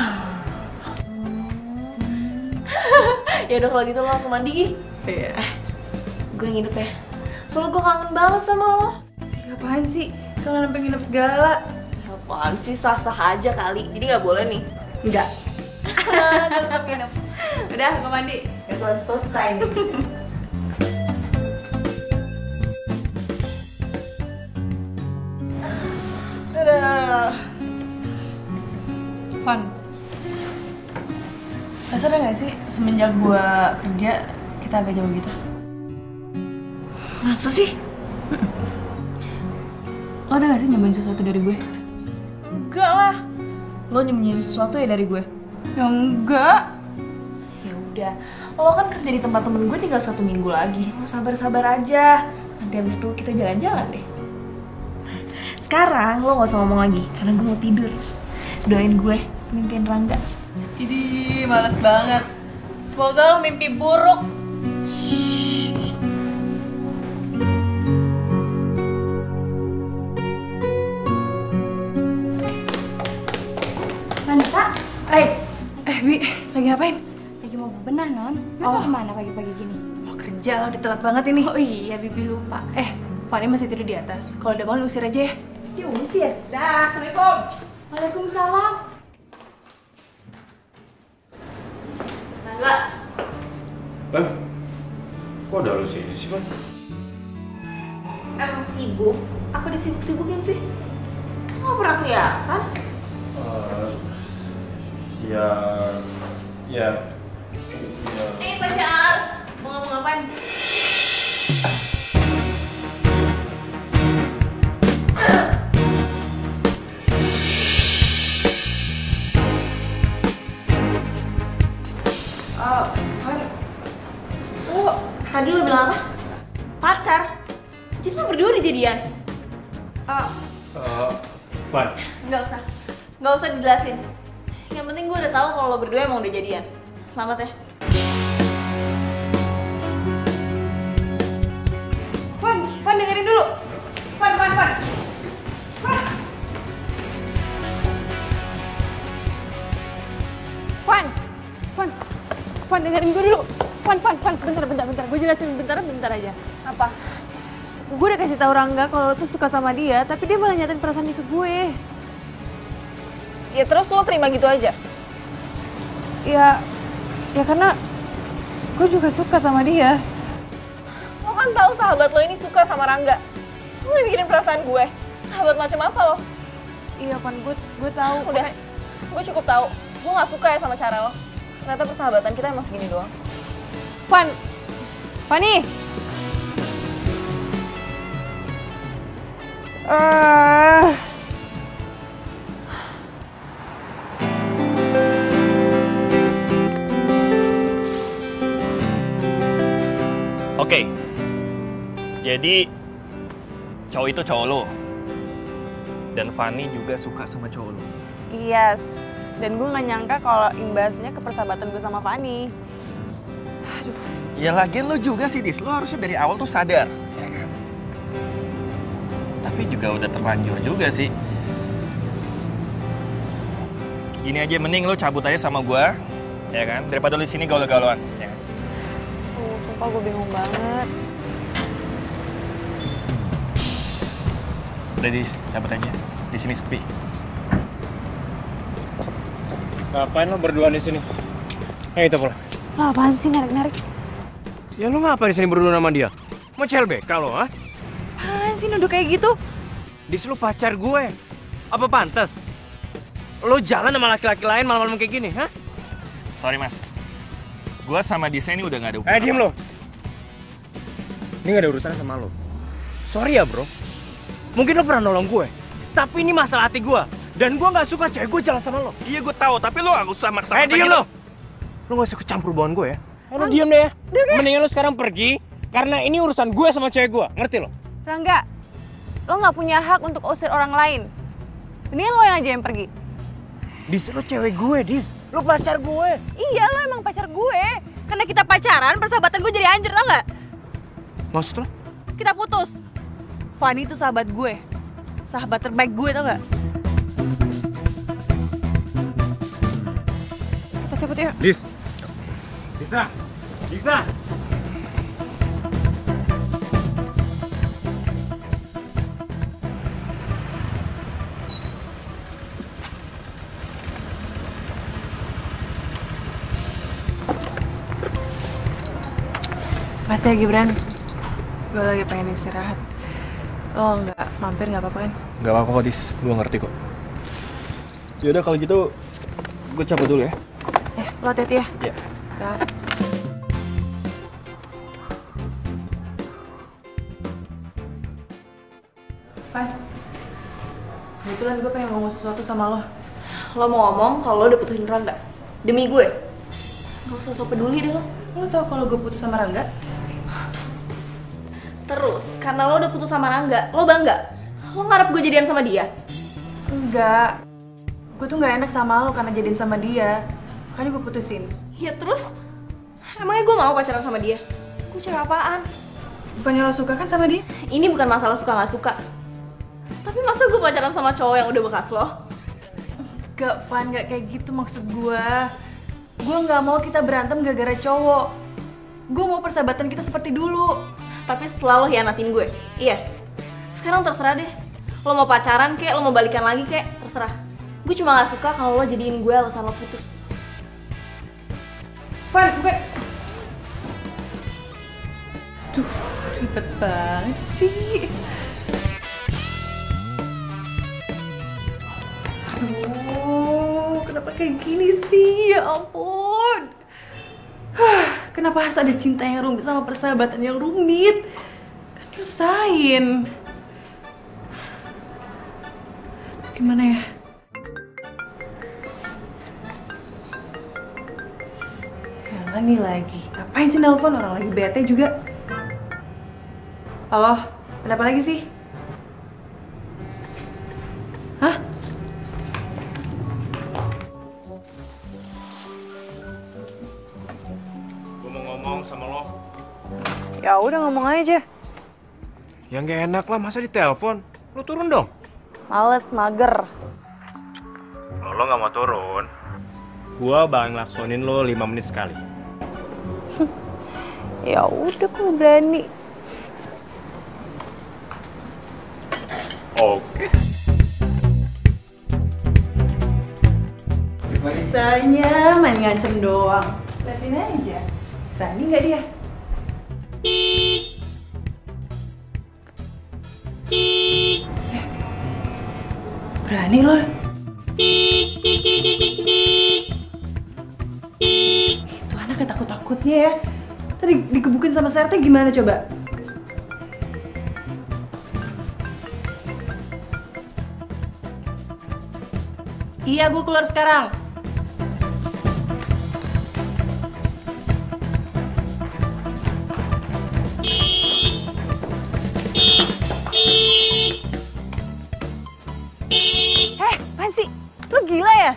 Ya udah kalau gitu lo langsung mandi Gi. Iya. Gue nginep ya. Soalnya gue kangen banget sama lo. Apaan sih? Kalian sampai nginep segala. Ya apaan sih, sah-sah aja kali. Jadi nggak boleh nih. Enggak. Tetap nginep. Udah, gue mandi. Ya selesai nih. Udah. Van, sadar gak sih semenjak gua kerja kita agak jauh gitu? Masa sih? Lo ada gak sih nyembunyiin sesuatu dari gue? Enggak lah. Lo nyembunyiin sesuatu ya dari gue? Ya enggak. Ya udah, lo kan kerja di tempat temen gue tinggal 1 minggu lagi. Lo sabar-sabar aja. Nanti habis itu kita jalan-jalan deh. Sekarang lo gak usah ngomong lagi, karena gue mau tidur. Doain gue, mimpiin Rangga. Idih, males banget. Semoga lo mimpi buruk. Vanessa, Bi, lagi ngapain? lagi mau bebenah non. Lo mau kemana pagi-pagi gini? Mau kerja, lo udah telat banget ini. Oh iya, Bibi lupa. Fanny masih tidur di atas. Kalau udah bangun, lu usir aja ya. Diusir. Dah, assalamualaikum. Waalaikumsalam. Rangga, Kok ada lu sini sih, Van? emang sibuk? Apa disibuk-sibukin sih? Lo gak pernah kelihatan? Ya. Pacar, mau ngomong apaan? Tadi lo bilang apa? Pacar? Jadi lo berdua udah jadian? Van. Nggak usah dijelasin. Yang penting gue udah tahu kalau lo berdua emang udah jadian. Selamat ya. Van dengerin dulu. Van. Van dengerin gue dulu. Van, bentar. Gue jelasin bentar aja. Apa? Gue udah kasih tahu Rangga kalau lo tuh suka sama dia, tapi dia malah nyatain perasaan itu ke gue. Ya terus lo terima gitu aja? Ya karena gue juga suka sama dia. Lo kan tahu sahabat lo ini suka sama Rangga. Lo yang mikirin perasaan gue. Sahabat macam apa lo? Iya Van, gue tahu. Udah, gue cukup tahu. Gue nggak suka ya sama cara lo. Ternyata persahabatan kita emang segini doang. Fanny. Oke. Jadi cowok itu cowok lo. Dan Fanny juga suka sama cowok lo. Yes. Dan gue gak nyangka kalau imbasnya ke persahabatan gue sama Fanny. Ya lagian lo juga sih, Dis. Lo harusnya dari awal tuh sadar, ya kan? Tapi juga udah terlanjur juga sih. Gini aja, mending lo cabut aja sama gue, ya kan? Daripada lo di sini gaul-gauluan, ya kan? Sumpah gue bingung banget. Udah, Dis, cabut aja. Di sini sepi. Ngapain lo berdua di sini? Ayo kita pulang. Lo apaan sih narik-narik? Ya lu ngapain di sini berdua sama dia? Mau CLBK lo, ha? Apaan sih nuduh kayak gitu? Dis, lu pacar gue. Apa pantas? Lo jalan sama laki-laki lain malam-malam kayak gini, ha? Sorry, Mas. Gue sama Disa ini udah gak ada hubungan. Diem lo. Ini gak ada urusan sama lo. Sorry ya, bro. Mungkin lo pernah nolong gue. Tapi ini masalah hati gue. Dan gue gak suka cewek gue jalan sama lo. Iya, gue tahu. Tapi lo gak usah maksa-maksa Diem gitu. lo. Lo gak usah kecampur hubungan gue ya. Lo diem deh ya. Mendingan lo sekarang pergi. Karena ini urusan gue sama cewek gue. Ngerti lo? Rangga, lo gak punya hak untuk usir orang lain. Mendingan lo yang aja yang pergi. Dis, lo cewek gue, Dis. Lo pacar gue. Iya, lo emang pacar gue. Karena kita pacaran, persahabatan gue jadi hancur, tau gak? Maksud lo? Kita putus. Fanny itu sahabat gue. Sahabat terbaik gue, tau gak? Kita cabut yuk. Dis. Bisa. Makasih ya Gibran. Gue lagi pengen istirahat. Lo nggak mampir nggak apa-apa kan? Gak apa-apa kok, Dis. Gue ngerti kok. Yaudah kalau gitu, gue cabut dulu ya. Lo hati-hati ya. Iya. Dah. Pan, kebetulan gue pengen ngomong sesuatu sama lo. Lo mau ngomong kalau lo udah putusin Rangga? Demi gue? Gak usah sok peduli deh lo. Lo tau kalau gue putus sama Rangga? Terus, karena lo udah putus sama Rangga, lo bangga? Lo ngarep gue jadian sama dia? Enggak. Gue tuh nggak enak sama lo karena jadian sama dia. Makanya gue putusin. Ya terus? Emangnya gue mau pacaran sama dia? Gue cewek apaan? Bukannya lo suka kan sama dia? Ini bukan masalah suka nggak suka. Tapi masa gue pacaran sama cowok yang udah bekas lo? Gak, Van, gak kayak gitu maksud gue. Gue nggak mau kita berantem gara-gara cowok. Gue mau persahabatan kita seperti dulu. Tapi setelah lo hianatin gue, iya. Sekarang terserah deh. Lo mau pacaran kek, lo mau balikan lagi kek, terserah. Gue cuma gak suka kalau lo jadiin gue alasan lo putus. Van, gue... Duh, ribet banget sih. Aduh, kenapa kayak gini sih? Ya ampun. Kenapa harus ada cinta yang rumit sama persahabatan yang rumit? Kan nyusahin. Gimana ya? Yalah nih lagi. Ngapain sih nelpon, orang lagi bete juga? Halo, ada apa lagi sih? Hah? Gue mau ngomong sama lo. Ya udah ngomong aja. Yang gak enak lah, masa ditelepon? Lo turun dong. Males, mager. Kalau lo gak mau turun, gue bakal ngelaksonin lo 5 menit sekali. Ya udah, kok berani. Oke. Bisanya main ngancem doang. Liatin aja. Berani nggak dia? Berani loh. Itu anaknya takut-takutnya ya. Tadi digebukin sama Serte gimana coba? Iya, gue keluar sekarang. Apaan sih? Lo gila ya?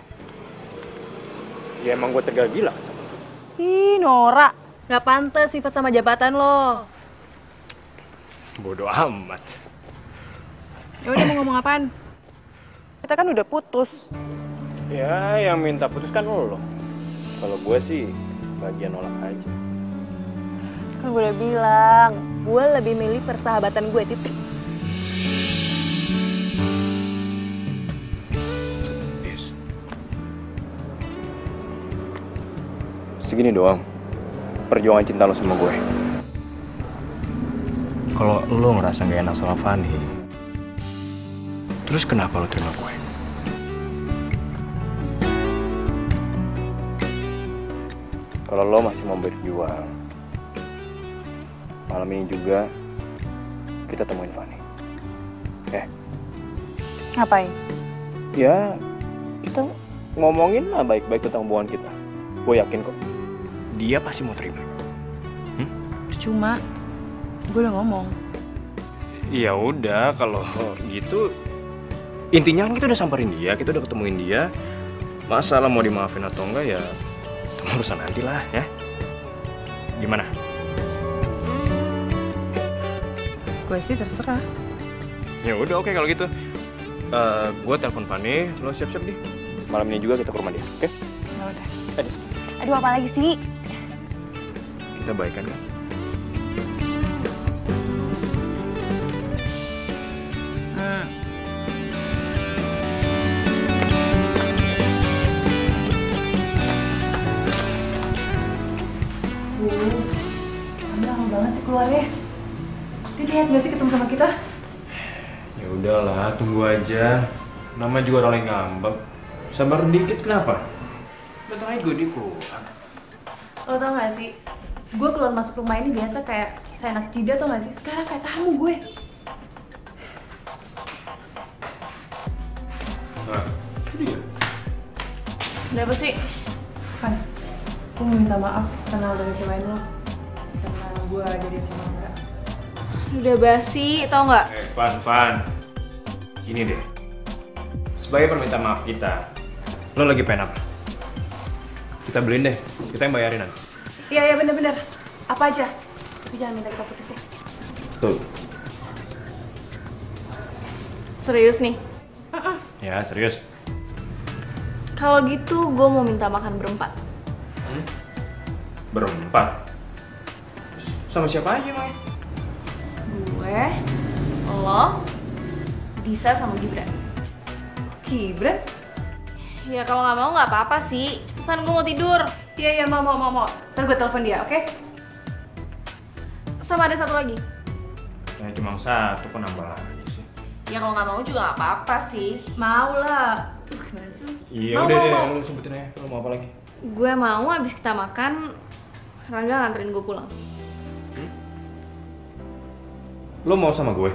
Ya emang gue tergila-gila sama lo. Ih, Nora. Gak pantas sifat sama jabatan lo. Bodoh amat. Ya udah, mau ngomong apaan? Kita kan udah putus. Ya, yang minta putus kan lo. Kalau gue sih bagian nolak aja. Kan gue udah bilang, gue lebih milih persahabatan gue, titik. Yes. Segini doang perjuangan cinta lo sama gue. Kalau lo ngerasa gak enak sama Fanny, terus kenapa lo terima gue? Kalau lo masih mau berjuang, malam ini juga kita temuin Fanny. Ngapain? Ya, kita ngomongin lah baik-baik tentang hubungan kita. Gue yakin kok, dia pasti mau terima. Percuma, gue udah ngomong. Ya udah, kalau gitu intinya kan kita udah samperin dia, kita udah ketemuin dia. Masalah mau dimaafin atau enggak ya itu urusan nanti lah ya. Gimana? Gue sih terserah. Ya udah, oke kalau gitu. Gue telepon Fanny, lo siap-siap deh. Malam ini juga kita ke rumah dia, oke? Ya udah. Aduh, apa lagi sih? Kita baikan kan? Anda lama banget sih keluarnya. Dia niat gak sih ketemu sama kita? Ya udahlah, tunggu aja. Nama juga orang yang ngambek. Sabar dikit kenapa? Datang aja gue keluar. Lo tau gak sih? Gue keluar masuk rumah ini biasa kayak seenak jidat tau gak sih? Sekarang kayak tamu gue. Nah, itu dia. Kenapa sih? Kan, gue mau minta maaf karena udah ngecewain lo. Karena gue jadian sama Angga. Udah basi, tau nggak? Van. Gini deh. Sebagai permintaan maaf kita, lo lagi pengen apa? Kita beliin deh, kita yang bayarin nanti. Iya bener-bener. Apa aja? Tapi jangan minta kita putus ya. Tuh. Serius nih? Ya, serius. Kalau gitu gue mau minta makan berempat. Berempat? Sama siapa aja, Mai? Gue, lo, Disa sama Gibran. Gibran? Ya kalau nggak mau nggak apa-apa sih. Cepetan gue mau tidur. Iya mau. Ntar gue telepon dia, oke? Sama ada satu lagi. Ya cuma satu, kok nambah lagi sih. Ya kalau nggak mau juga nggak apa-apa sih. Mau lah. Gimana sih? Iya udah deh, lu sebutin aja. Lu mau apa lagi? Gue mau abis kita makan, Rangga nganterin gue pulang. Lu mau sama gue?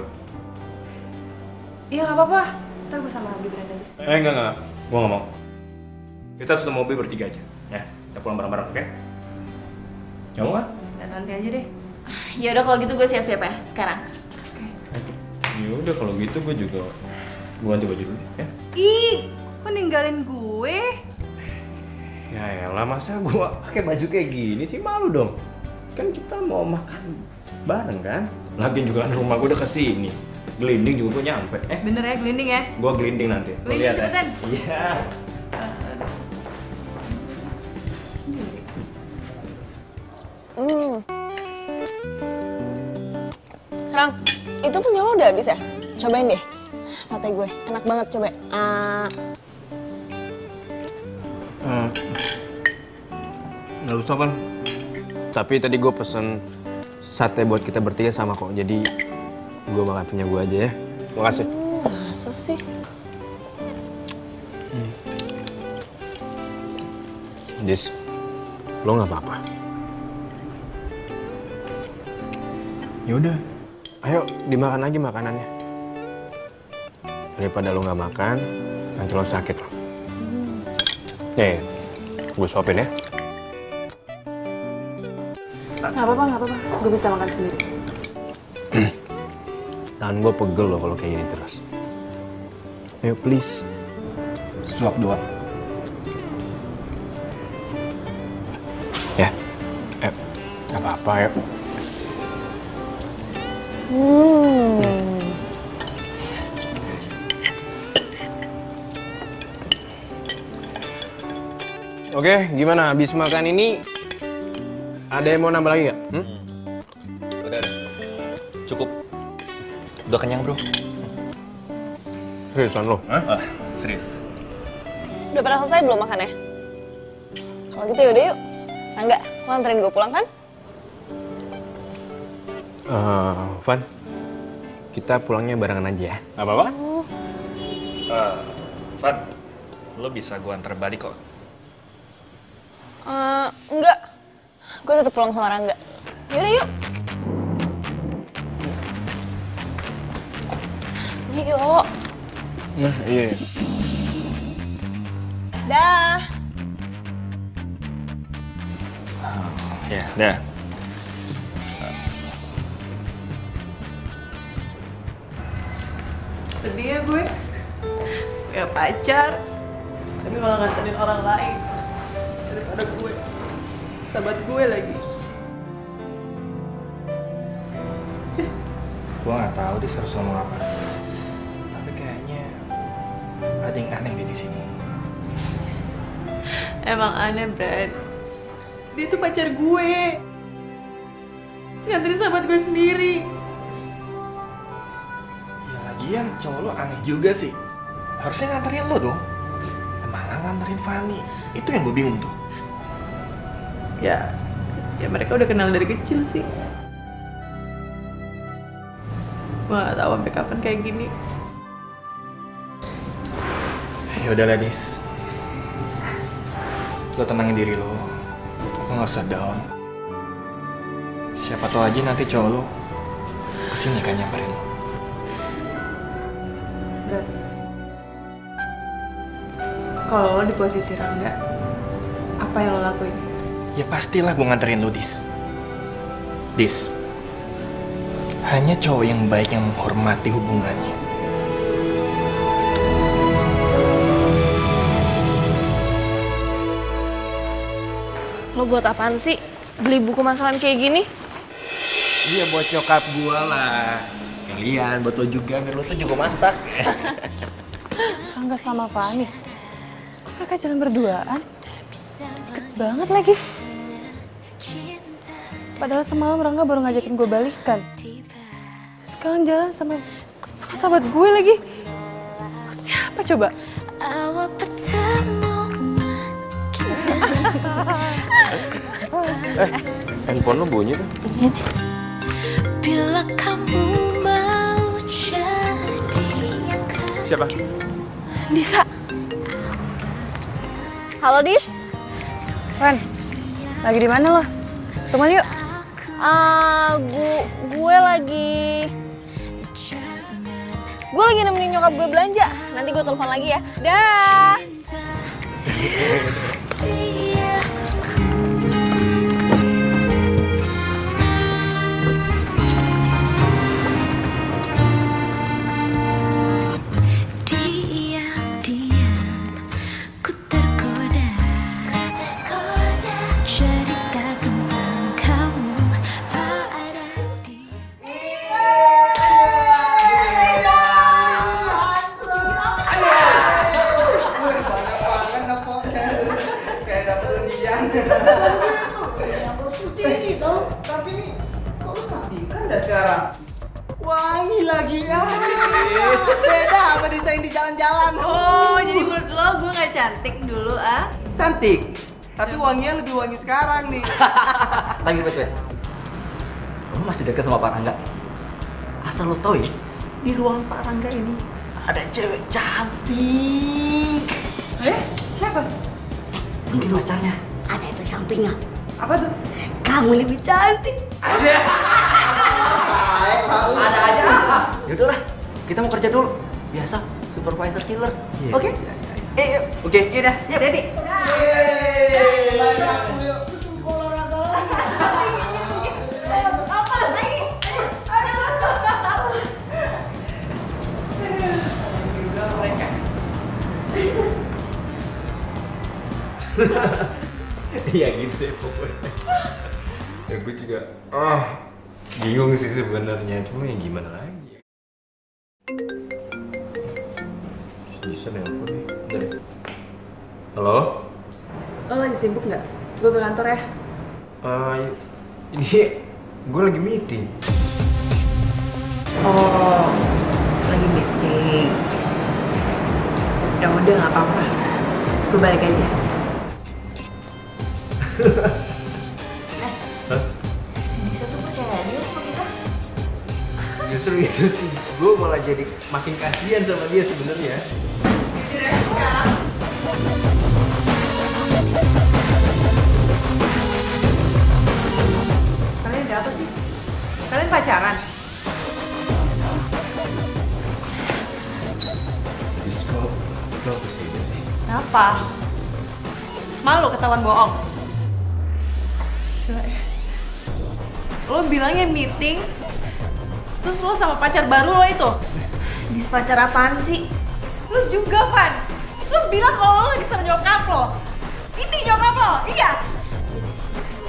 Iya nggak apa-apa. Ntar gue sama Gibran aja. Enggak. Gue nggak mau. Kita satu mobil bertiga aja. Ya, kita pulang bareng-bareng, oke? Kamu kan? Dan nanti aja deh. Ya udah kalau gitu gue siap-siap ya sekarang. Ya udah kalau gitu gue juga ganti baju dulu ya. Ih, kok ninggalin gue? Ya elah, masa gue pakai baju kayak gini sih, malu dong. Kan kita mau makan bareng kan? Lagian juga kan rumah gue udah kesini. Gelinding juga gue nyampe. Bener ya, gelinding ya? Gue gelinding nanti. Lo Gelinding lihat cepetan. ya. Iya. Rang, itu punya lo udah habis ya? Cobain deh. Sate gue, enak banget, coba. Nggak usah, Pan. Tapi tadi gue pesen sate buat kita bertiga sama kok. Jadi gue makan punya gue aja ya. Makasih. Masa sih? Dis, lo nggak apa-apa? Ya udah, ayo dimakan lagi makanannya. Daripada lo nggak makan, nanti lo sakit lo. Nih, gue suapin ya. Nggak apa-apa. Gue bisa makan sendiri. Tangan gue pegel lo kalau kayak gini terus. Ayo please, suap doang. Ya, nggak apa-apa ya. Oke, gimana? Habis makan ini, ada yang mau nambah lagi nggak? Udah. Cukup. Udah kenyang, bro. Seriusan lo? Serius. Udah pada selesai belum makannya? Kalau gitu yaudah yuk. Rangga, lo anterin gue pulang kan? Van, kita pulangnya barengan aja ya. Gak apa-apa? Van, lo bisa gue antar balik kok. Enggak. Gue tetap pulang sama Rangga. Yaudah yuk. Yuk. Nah, iya. Dah. Ya, dah. Sedih ya gue. Gak pacar. Tapi malah nganterin orang lain. Daripada gue. Sahabat gue lagi. Gue nggak tahu dia harus ngomong apa. Tapi kayaknya ada yang aneh di sini. Emang aneh, Brad. Dia tuh pacar gue. Terus nganterin sahabat gue sendiri. Ya lagian cowok lo aneh juga sih. Harusnya nganterin lo dong. Malah nganterin Fanny. Itu yang gue bingung tuh. Ya mereka udah kenal dari kecil sih. Gue gak tahu sampai kapan kayak gini. Ya udah lah, Dis. Lo tenangin diri lo. Lo gak usah down. Siapa tahu aja nanti cowok lo kesini kan nyamperin lo. Brad, kalau lo di posisi Rangga, apa yang lo lakuin? Ya pastilah gue nganterin lo, Dis. Dis, hanya cowok yang baik yang menghormati hubungannya. Lo buat apaan sih? Beli buku masalah kayak gini? Iya buat nyokap gua lah. Sekalian buat lo juga, biar lo tuh juga masak. Rangga sama Fani. Kok mereka jalan berduaan? Deket banget lagi. Padahal semalam Rangga baru ngajakin gue balikan. Terus sekarang jalan sama sahabat gue lagi. Maksudnya apa coba? Handphone lo bunyi tuh. Bila kamu mau jadi Siapa? Disa. Halo, Dis. Fan, lagi di mana lo? Teman yuk. Gue lagi nemenin nyokap gue belanja. Nanti gue telepon lagi ya. Dah. Wangi lagi ya. Beda sama desain di jalan-jalan. Oh, jadi menurut lo gue gak cantik dulu ah? Cantik. Tapi wanginya lebih wangi sekarang nih. Tapi bet. Lo masih deket sama Pak Rangga? Asal lo tau ya, di ruang Pak Rangga ini ada cewek cantik. Siapa? Mungkin pacarnya. Ada efek sampingnya. Apa tuh? Kamu lebih cantik. Ada aja. Yaudah lah, kita mau kerja dulu. Biasa, supervisor killer. Oke? Oke. Yaudah, jadi. Iya gitu deh pokoknya. Ya gue juga bingung sih sebenarnya, cuma ya gimana lagi. Bisa nelfon nih. Bentar. Halo? Lo lagi sibuk nggak? Gue ke kantor ya. Ini gue lagi meeting. Oh, lagi meeting. Ya udah nggak apa-apa. Gue balik aja. Si Disa tuh percaya dia sama kita. Justru itu sih, gue malah jadi makin kasihan sama dia sebenarnya. Kalian ada apa sih? Kalian pacaran? Disko, lo kesini sih. Kenapa? Malu ketahuan bohong? Lo bilangnya meeting, terus lo sama pacar baru lo itu? Dis, pacar apaan sih? Lo juga, Van. Lo bilang kalau lo lagi sama nyokap lo. Ini nyokap lo, iya?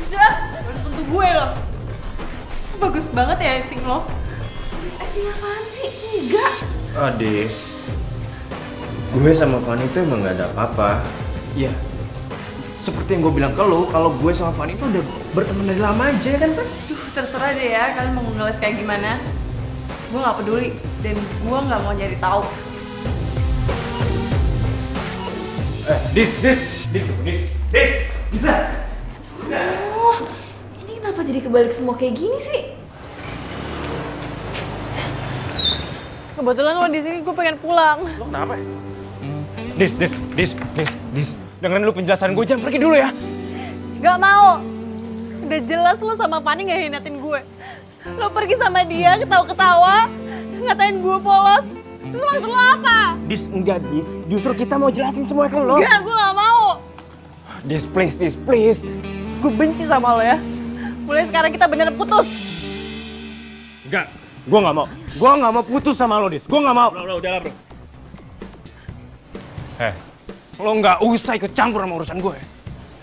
Udah, gak usah sentuh gue lo. Bagus banget ya acting lo. Acting apaan sih? Enggak. Adis, gue sama Fanny itu emang gak ada apa-apa. Iya, seperti yang gue bilang ke lo, kalau gue sama Fanny itu udah berteman dari lama aja kan, Pan? Duh, terserah deh ya, kalian mau ngeles kayak gimana. Gue gak peduli, dan gue gak mau jadi tahu. Dis, bisa. Oh, ini kenapa jadi kebalik semua kayak gini sih? Kebetulan lo di sini, gue pengen pulang. Lo kenapa ya? Dis. Dengerin dulu penjelasan gue, jangan pergi dulu ya. Gak mau. Udah jelas lo sama Fanny gak hinatin gue. Lo pergi sama dia, ketawa-ketawa, ngatain gue polos. Terus maksud lo apa? Dis, enggak Dis. Justru kita mau jelasin semua ke lo. Enggak, gue gak mau. Dis, please. Gue benci sama lo ya. Mulai sekarang kita bener putus. Enggak, gue gak mau. Gue gak mau putus sama lo, Dis. Gue gak mau. Bro, udahlah bro. Lo gak usah ikut campur sama urusan gue.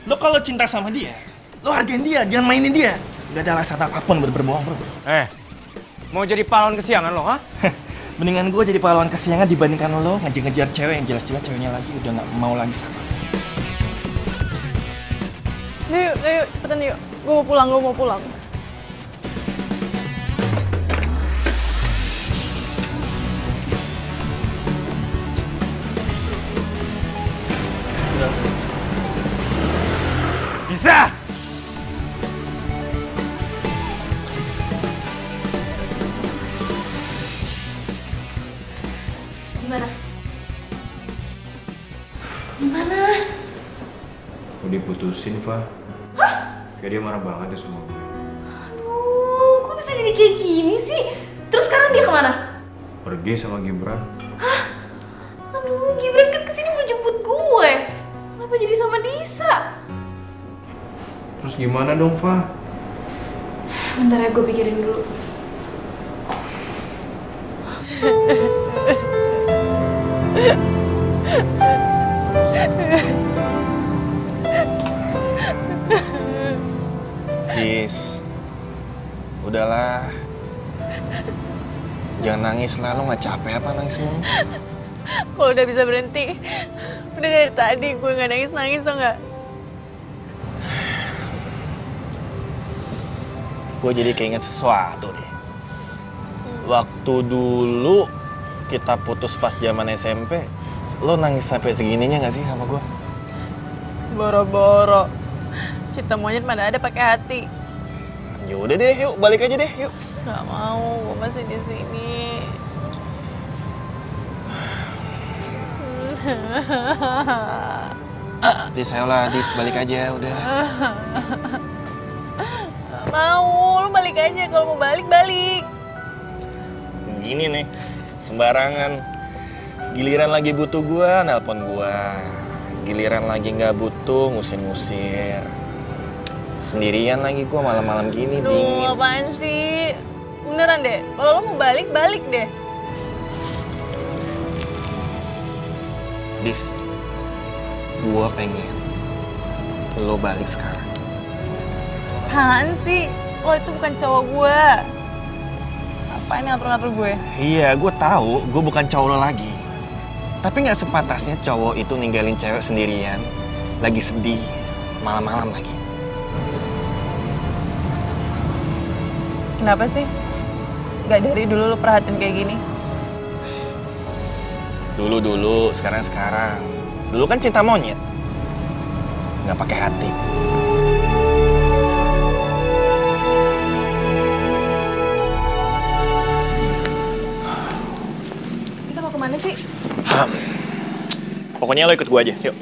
Lo kalau cinta sama dia, lo hargain dia, jangan mainin dia. Gak ada alasan apapun buat berbohong bro. Mau jadi pahlawan kesiangan lo, ha? Mendingan gue jadi pahlawan kesiangan dibandingkan lo ngejar-ngejar cewek yang jelas-jelas ceweknya lagi udah gak mau lagi sama lo. Yuk, cepetan yuk. Gue mau pulang. Bisa! Gimana? Gue diputusin, Fa. Kayak dia marah banget ya sama gue. Aduh, kok bisa jadi kayak gini sih? Terus sekarang dia kemana? Pergi sama Gibran. Aduh, Gibran kan kesini mau jemput gue. Kenapa jadi sama Disa? Terus gimana dong, Fa? Bentar ya, gue pikirin dulu. Dis, udahlah. Jangan nangis lah, lo gak capek apa nangis mulu? Kalau udah bisa berhenti, udah dari tadi gue gak nangis-nangis so nggak? Gue jadi keinget sesuatu deh. Waktu dulu kita putus pas zaman SMP, lo nangis sampai segininya gak sih sama gue? Boro-boro. Cinta monyet mana ada pakai hati. Yaudah deh, yuk balik aja deh, yuk. Gak mau, gue masih di sini. Dis, ayolah, Dis, balik aja, udah. Gak mau, lu balik aja. Kalau mau balik. Gini nih, sembarangan. Giliran lagi butuh gua, nelpon gua. Giliran lagi nggak butuh, ngusir-ngusir. Sendirian lagi gua malam-malam gini, dingin. Duh, apaan sih? Beneran deh, kalau lo mau balik deh. Dis, gua pengen lo balik sekarang. Apaan sih? Lo itu bukan cowok gue. Apaan yang ngatur-ngatur gue? Iya, gue tahu, gue bukan cowok lo lagi. Tapi nggak sepantasnya cowok itu ninggalin cewek sendirian, lagi sedih, malam-malam lagi. Kenapa sih? Gak dari dulu lo perhatiin kayak gini? Dulu, sekarang. Dulu kan cinta monyet, nggak pakai hati. Kita mau kemana sih? Pokoknya lo ikut gue aja, yuk.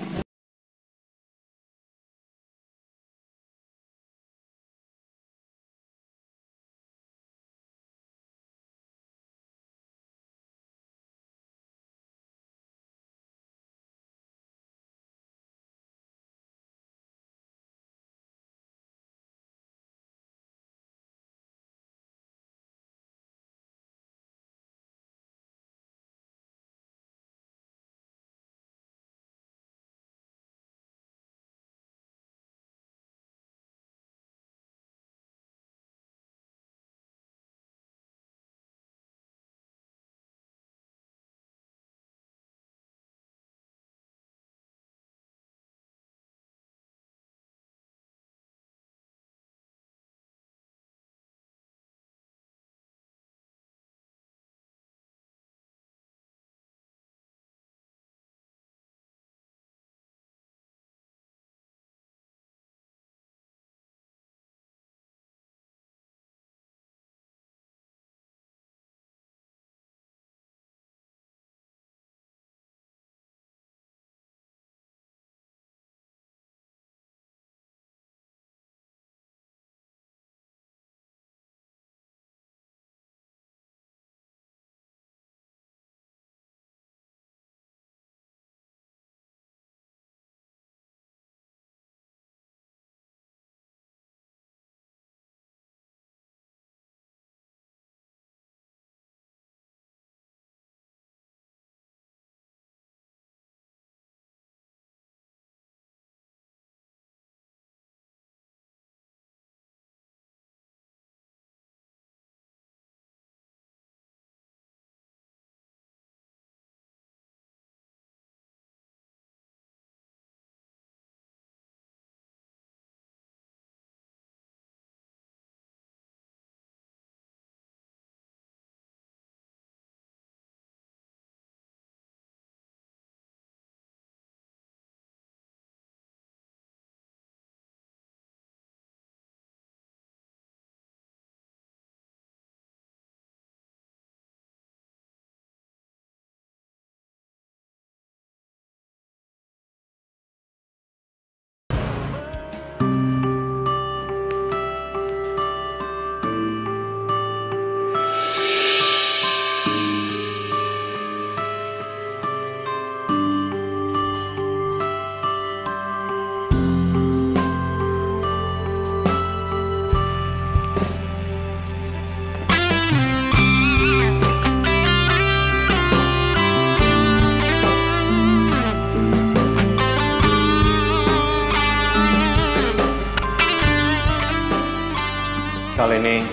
Kali ini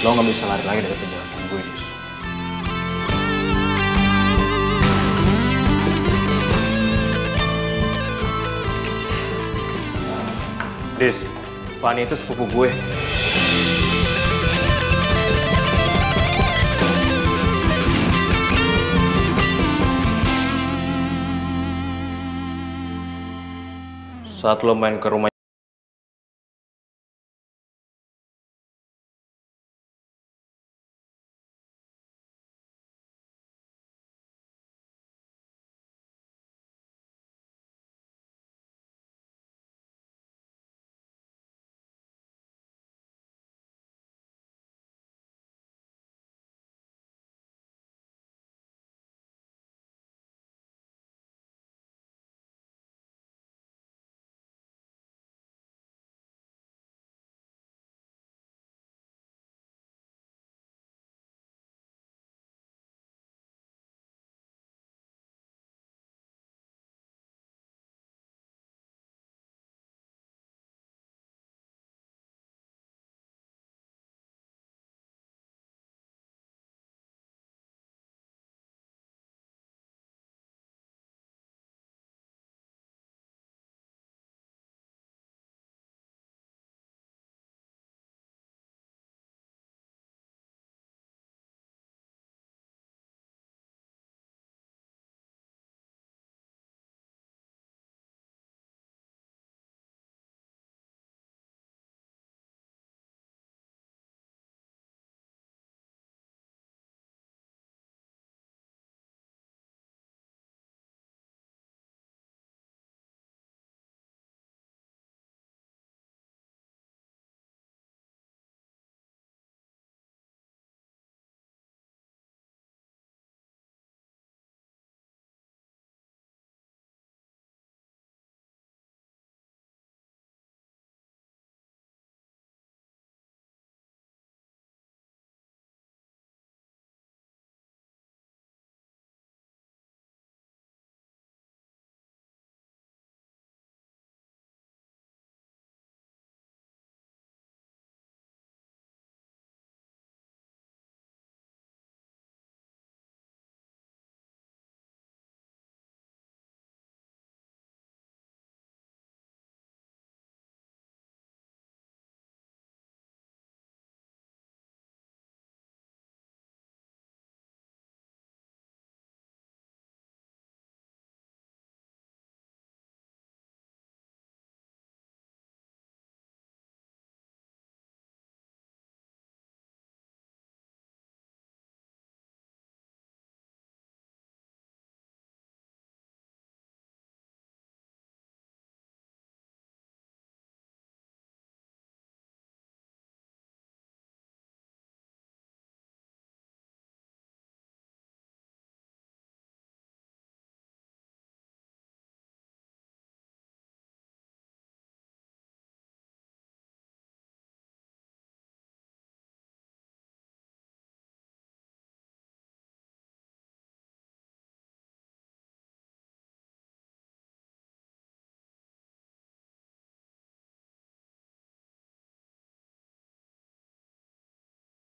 lo nggak bisa lari lagi dari penjelasan gue, Dis. Dis, Fanny itu sepupu gue. Saat lo main ke rumah